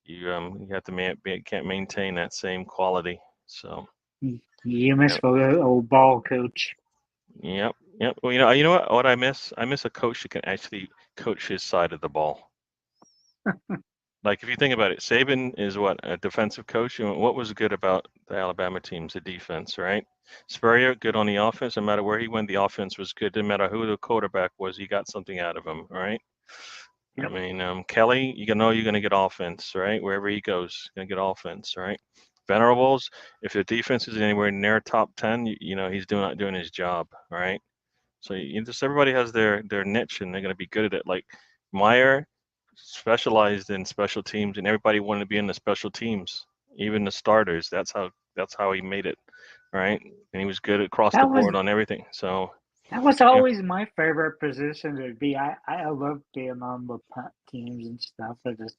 you have to can't maintain that same quality. So you miss the old ball coach. Yep. Well, you know what I miss? I miss a coach who can actually coach his side of the ball. Like if you think about it, Saban is what, a defensive coach. What was good about the Alabama teams? The defense, right? Spurrier, good on the offense. No matter where he went, the offense was good. Didn't matter who the quarterback was, he got something out of him, right? Yep. I mean, Kelly, you're going to get offense, right? Wherever he goes, you're going to get offense, right? Venerables, if the defense is anywhere near top 10, he's not doing his job, right? So just everybody has their niche, and they're going to be good at it. Like Meyer specialized in special teams, and everybody wanted to be in the special teams, even the starters. That's how he made it, right? And he was good across the board on everything. So that was always my favorite position to be. I love being on the punt teams and stuff. I just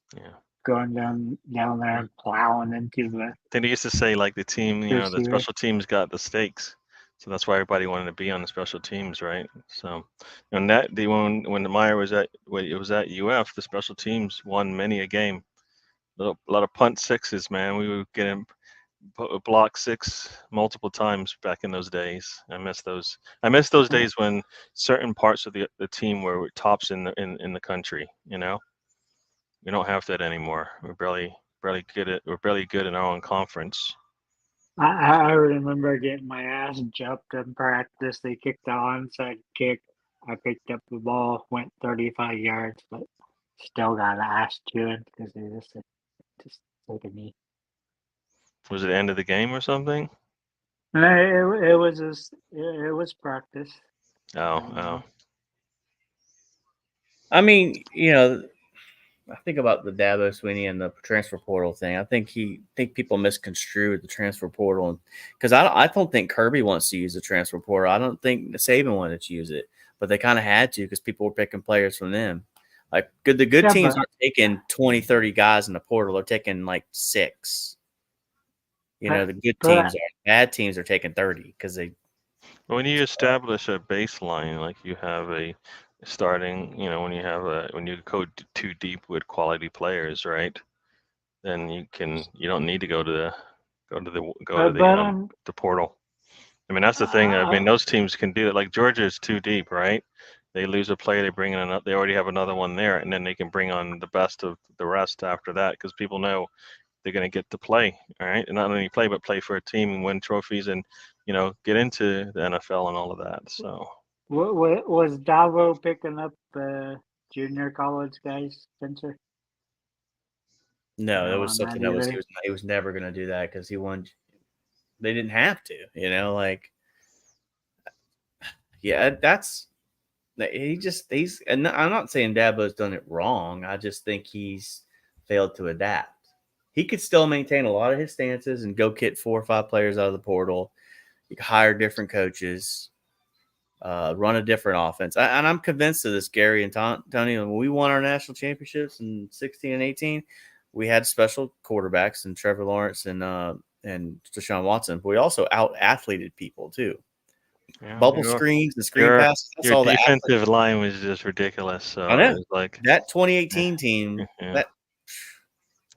going down there and plowing into the. Then they used to say like the team, the special teams got the stakes. So that's why everybody wanted to be on the special teams, right? So, and when Meyer was at UF, the special teams won many a game. A lot of punt sixes, man. We would get him block six multiple times back in those days. I miss those. I miss those days when certain parts of the team were tops in the country. We don't have that anymore. We're barely good in our own conference. I remember getting my ass jumped in practice. They kicked the onside kick. I picked up the ball, went 35 yards, but still got ass chewing because they just took a knee. Was it the end of the game or something? It was practice. Oh. I mean, I think about the Dabo Swinney and the transfer portal thing. I think people misconstrued the transfer portal, because I don't think Kirby wants to use the transfer portal. I don't think Saban wanted to use it, but they kind of had to because people were picking players from them. Like the good teams aren't taking 20, 30 guys in the portal. They're taking like 6. The good teams bad teams are taking 30 because they. When you establish a baseline, like you have a starting, when you go too deep with quality players, right? Then you don't need to go to the portal. I mean, that's the thing. I mean, those teams can do it. Like Georgia is too deep, right? They lose a player, they bring in another. They already have another one there, and then they can bring on the best of the rest after that because people know they're going to get to play, all right, and not only play but play for a team and win trophies and get into the NFL and all of that. So, was Davo picking up junior college guys, Spencer? No, that was something that was he was never going to do that because he won. they didn't have to, like, yeah, he's, and I'm not saying Dabo's done it wrong. I just think he's failed to adapt. He could still maintain a lot of his stances and go get 4 or 5 players out of the portal. You could hire different coaches, run a different offense. And I'm convinced of this, Gary and Tony. When we won our national championships in 16 and 18, we had special quarterbacks and Trevor Lawrence and Deshaun Watson. But we also out-athleted people too. Yeah, Bubble screens and screen passes. That's your all the defensive line was just ridiculous. So I know. it was like That 2018 team. Yeah.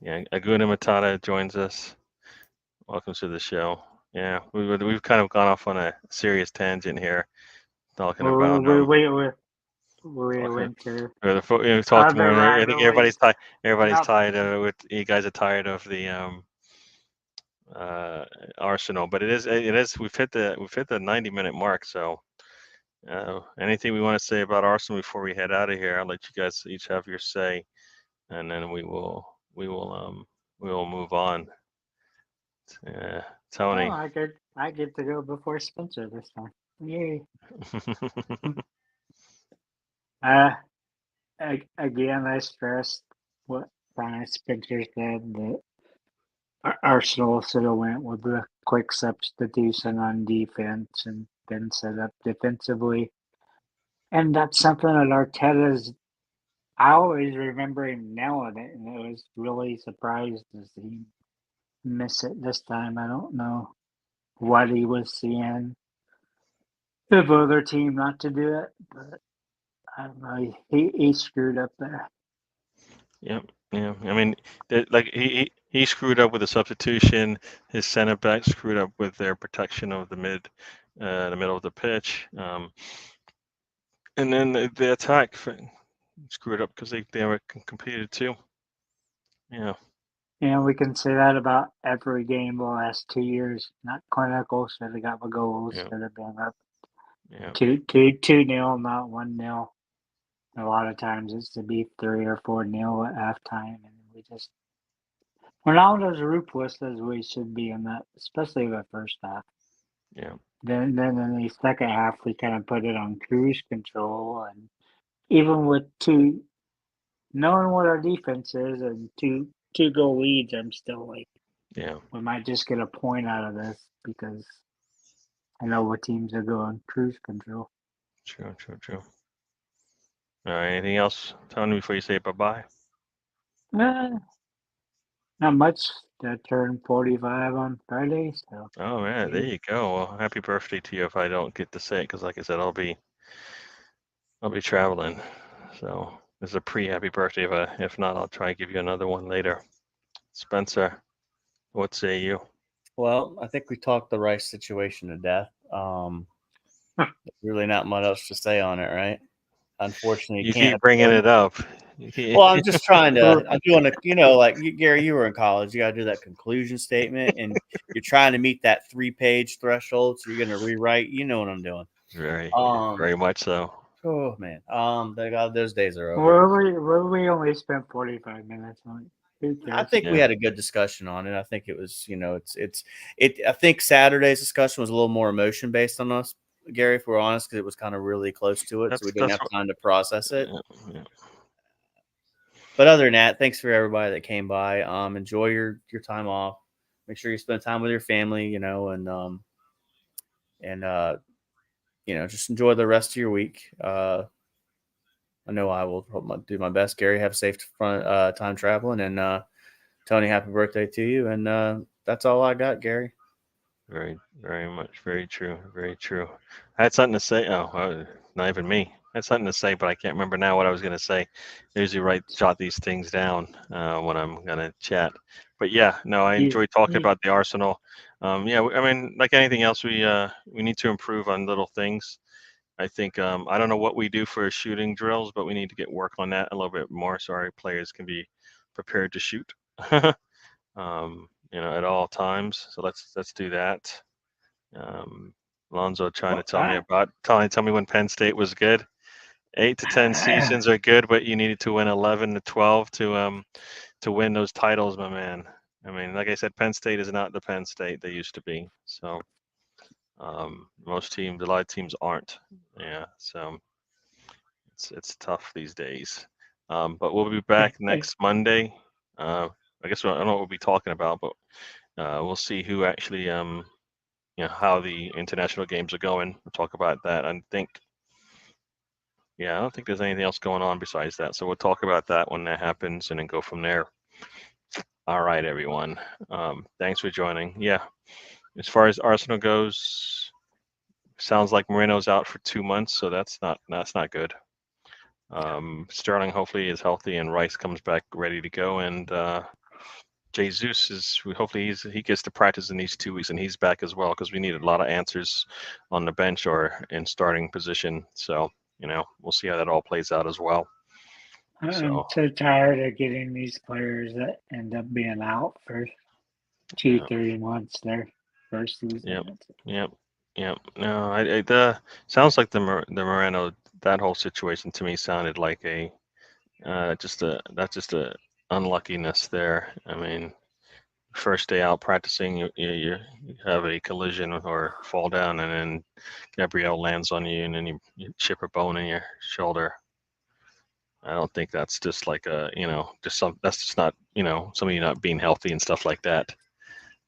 Aguna Matata joins us. Welcome to the show. Yeah, we've kind of gone off on a serious tangent here, talking about we went to we talked other more. I think everybody's rivalries. Everybody's Yep. tired of it. You guys are tired of the Arsenal, but it is we've hit the 90-minute mark. So anything we want to say about Arsenal before we head out of here? I'll let you guys each have your say, and then we will move on. Tony. Oh, I get to go before Spencer this time. Yay! Again, I stressed what Spencer said, that Arsenal should have went with the quick substitution on defense and then set up defensively. And that's something that Arteta's. I always remember him nailing it, and I was really surprised to see him miss it this time. I don't know what he was seeing the other team not to do it, but I don't know. He screwed up there. Yep. Yeah. I mean, like he screwed up with the substitution. His center back screwed up with their protection of the middle of the pitch. And then the attack screwed up because they were competed too. Yeah. And we can say that about every game the last 2 years. Not clinical, should have got the goals, Yeah. should have been up Yeah. 2-0, not 1-0. A lot of times it's to be 3 or 4-0 at halftime, and we're not as ruthless as we should be in that, especially the first half. Yeah. Then in the second half we kind of put it on cruise control, and even with knowing what our defense is and two goal leads, I'm still like, Yeah. we might just get a point out of this because I know what teams are going cruise control. True. All right. Anything else, Tony, before you say bye-bye? Not much. I turned 45 on Friday, so. Oh man, there you go. Well, happy birthday to you if I don't get to say it, because like I said, I'll be traveling. So it's a pre-happy birthday. If not, I'll try and give you another one later. Spencer, what say you? Well, I think we talked the Rice situation to death. Really not much else to say on it, right? Unfortunately, you keep bringing it up. Well, I'm just trying to. I'm doing like Gary, you were in college. You got to do that conclusion statement, and you're trying to meet that 3-page threshold. So you're going to rewrite. You know what I'm doing. Very much so. Oh man, those days are over. We only spent 45 minutes on it. I think we had a good discussion on it. I think it was, I think Saturday's discussion was a little more emotion based on us, Gary, if we're honest, because it was kind of really close to it, so we didn't have time to process it. Yeah. But other than that, thanks for everybody that came by. Enjoy your time off. Make sure you spend time with your family, and just enjoy the rest of your week. I know I will do my best. Gary, have a safe time traveling, and Tony, happy birthday to you. And that's all I got, Gary. Very, very much. Very true. Very true. I had something to say. Oh, not even me. I had something to say, but I can't remember now what I was going to say. I usually jot these things down when I'm going to chat. But yeah, no, I enjoy talking about the Arsenal. I mean, like anything else, we need to improve on little things. I think I don't know what we do for shooting drills, but we need to get work on that a little bit more so our players can be prepared to shoot. At all times. So let's do that. Lonzo trying to tell me when Penn State was good. 8 to 10 seasons are good, but you needed to win 11 to 12 to win those titles, my man. I mean, like I said, Penn State is not the Penn State they used to be. So most teams, a lot of teams aren't. Yeah, so it's tough these days. But we'll be back next Monday. I guess I don't know what we'll be talking about, but we'll see who actually how the international games are going. We'll talk about that. I don't think there's anything else going on besides that. So we'll talk about that when that happens and then go from there. All right, everyone. Thanks for joining. Yeah, as far as Arsenal goes, sounds like Moreno's out for 2 months, so that's not good. Sterling hopefully is healthy and Rice comes back ready to go, and Jesus hopefully he gets to practice in these 2 weeks and he's back as well, because we need a lot of answers on the bench or in starting position. So we'll see how that all plays out as well. I'm So so tired of getting these players that end up being out for 2-3 months their first season. Yep. No, sounds like the Moreno, that whole situation to me sounded like that's just a unluckiness there. I mean, first day out practicing, you have a collision or fall down, and then Gabrielle lands on you, and then you chip a bone in your shoulder. I don't think that's just like that's just not somebody not being healthy and stuff like that.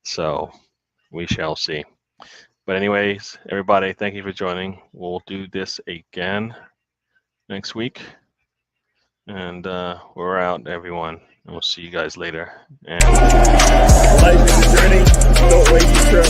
So we shall see. But anyways, everybody, thank you for joining. We'll do this again next week. And we're out, everyone. And we'll see you guys later. And life is a journey. Don't wait to try.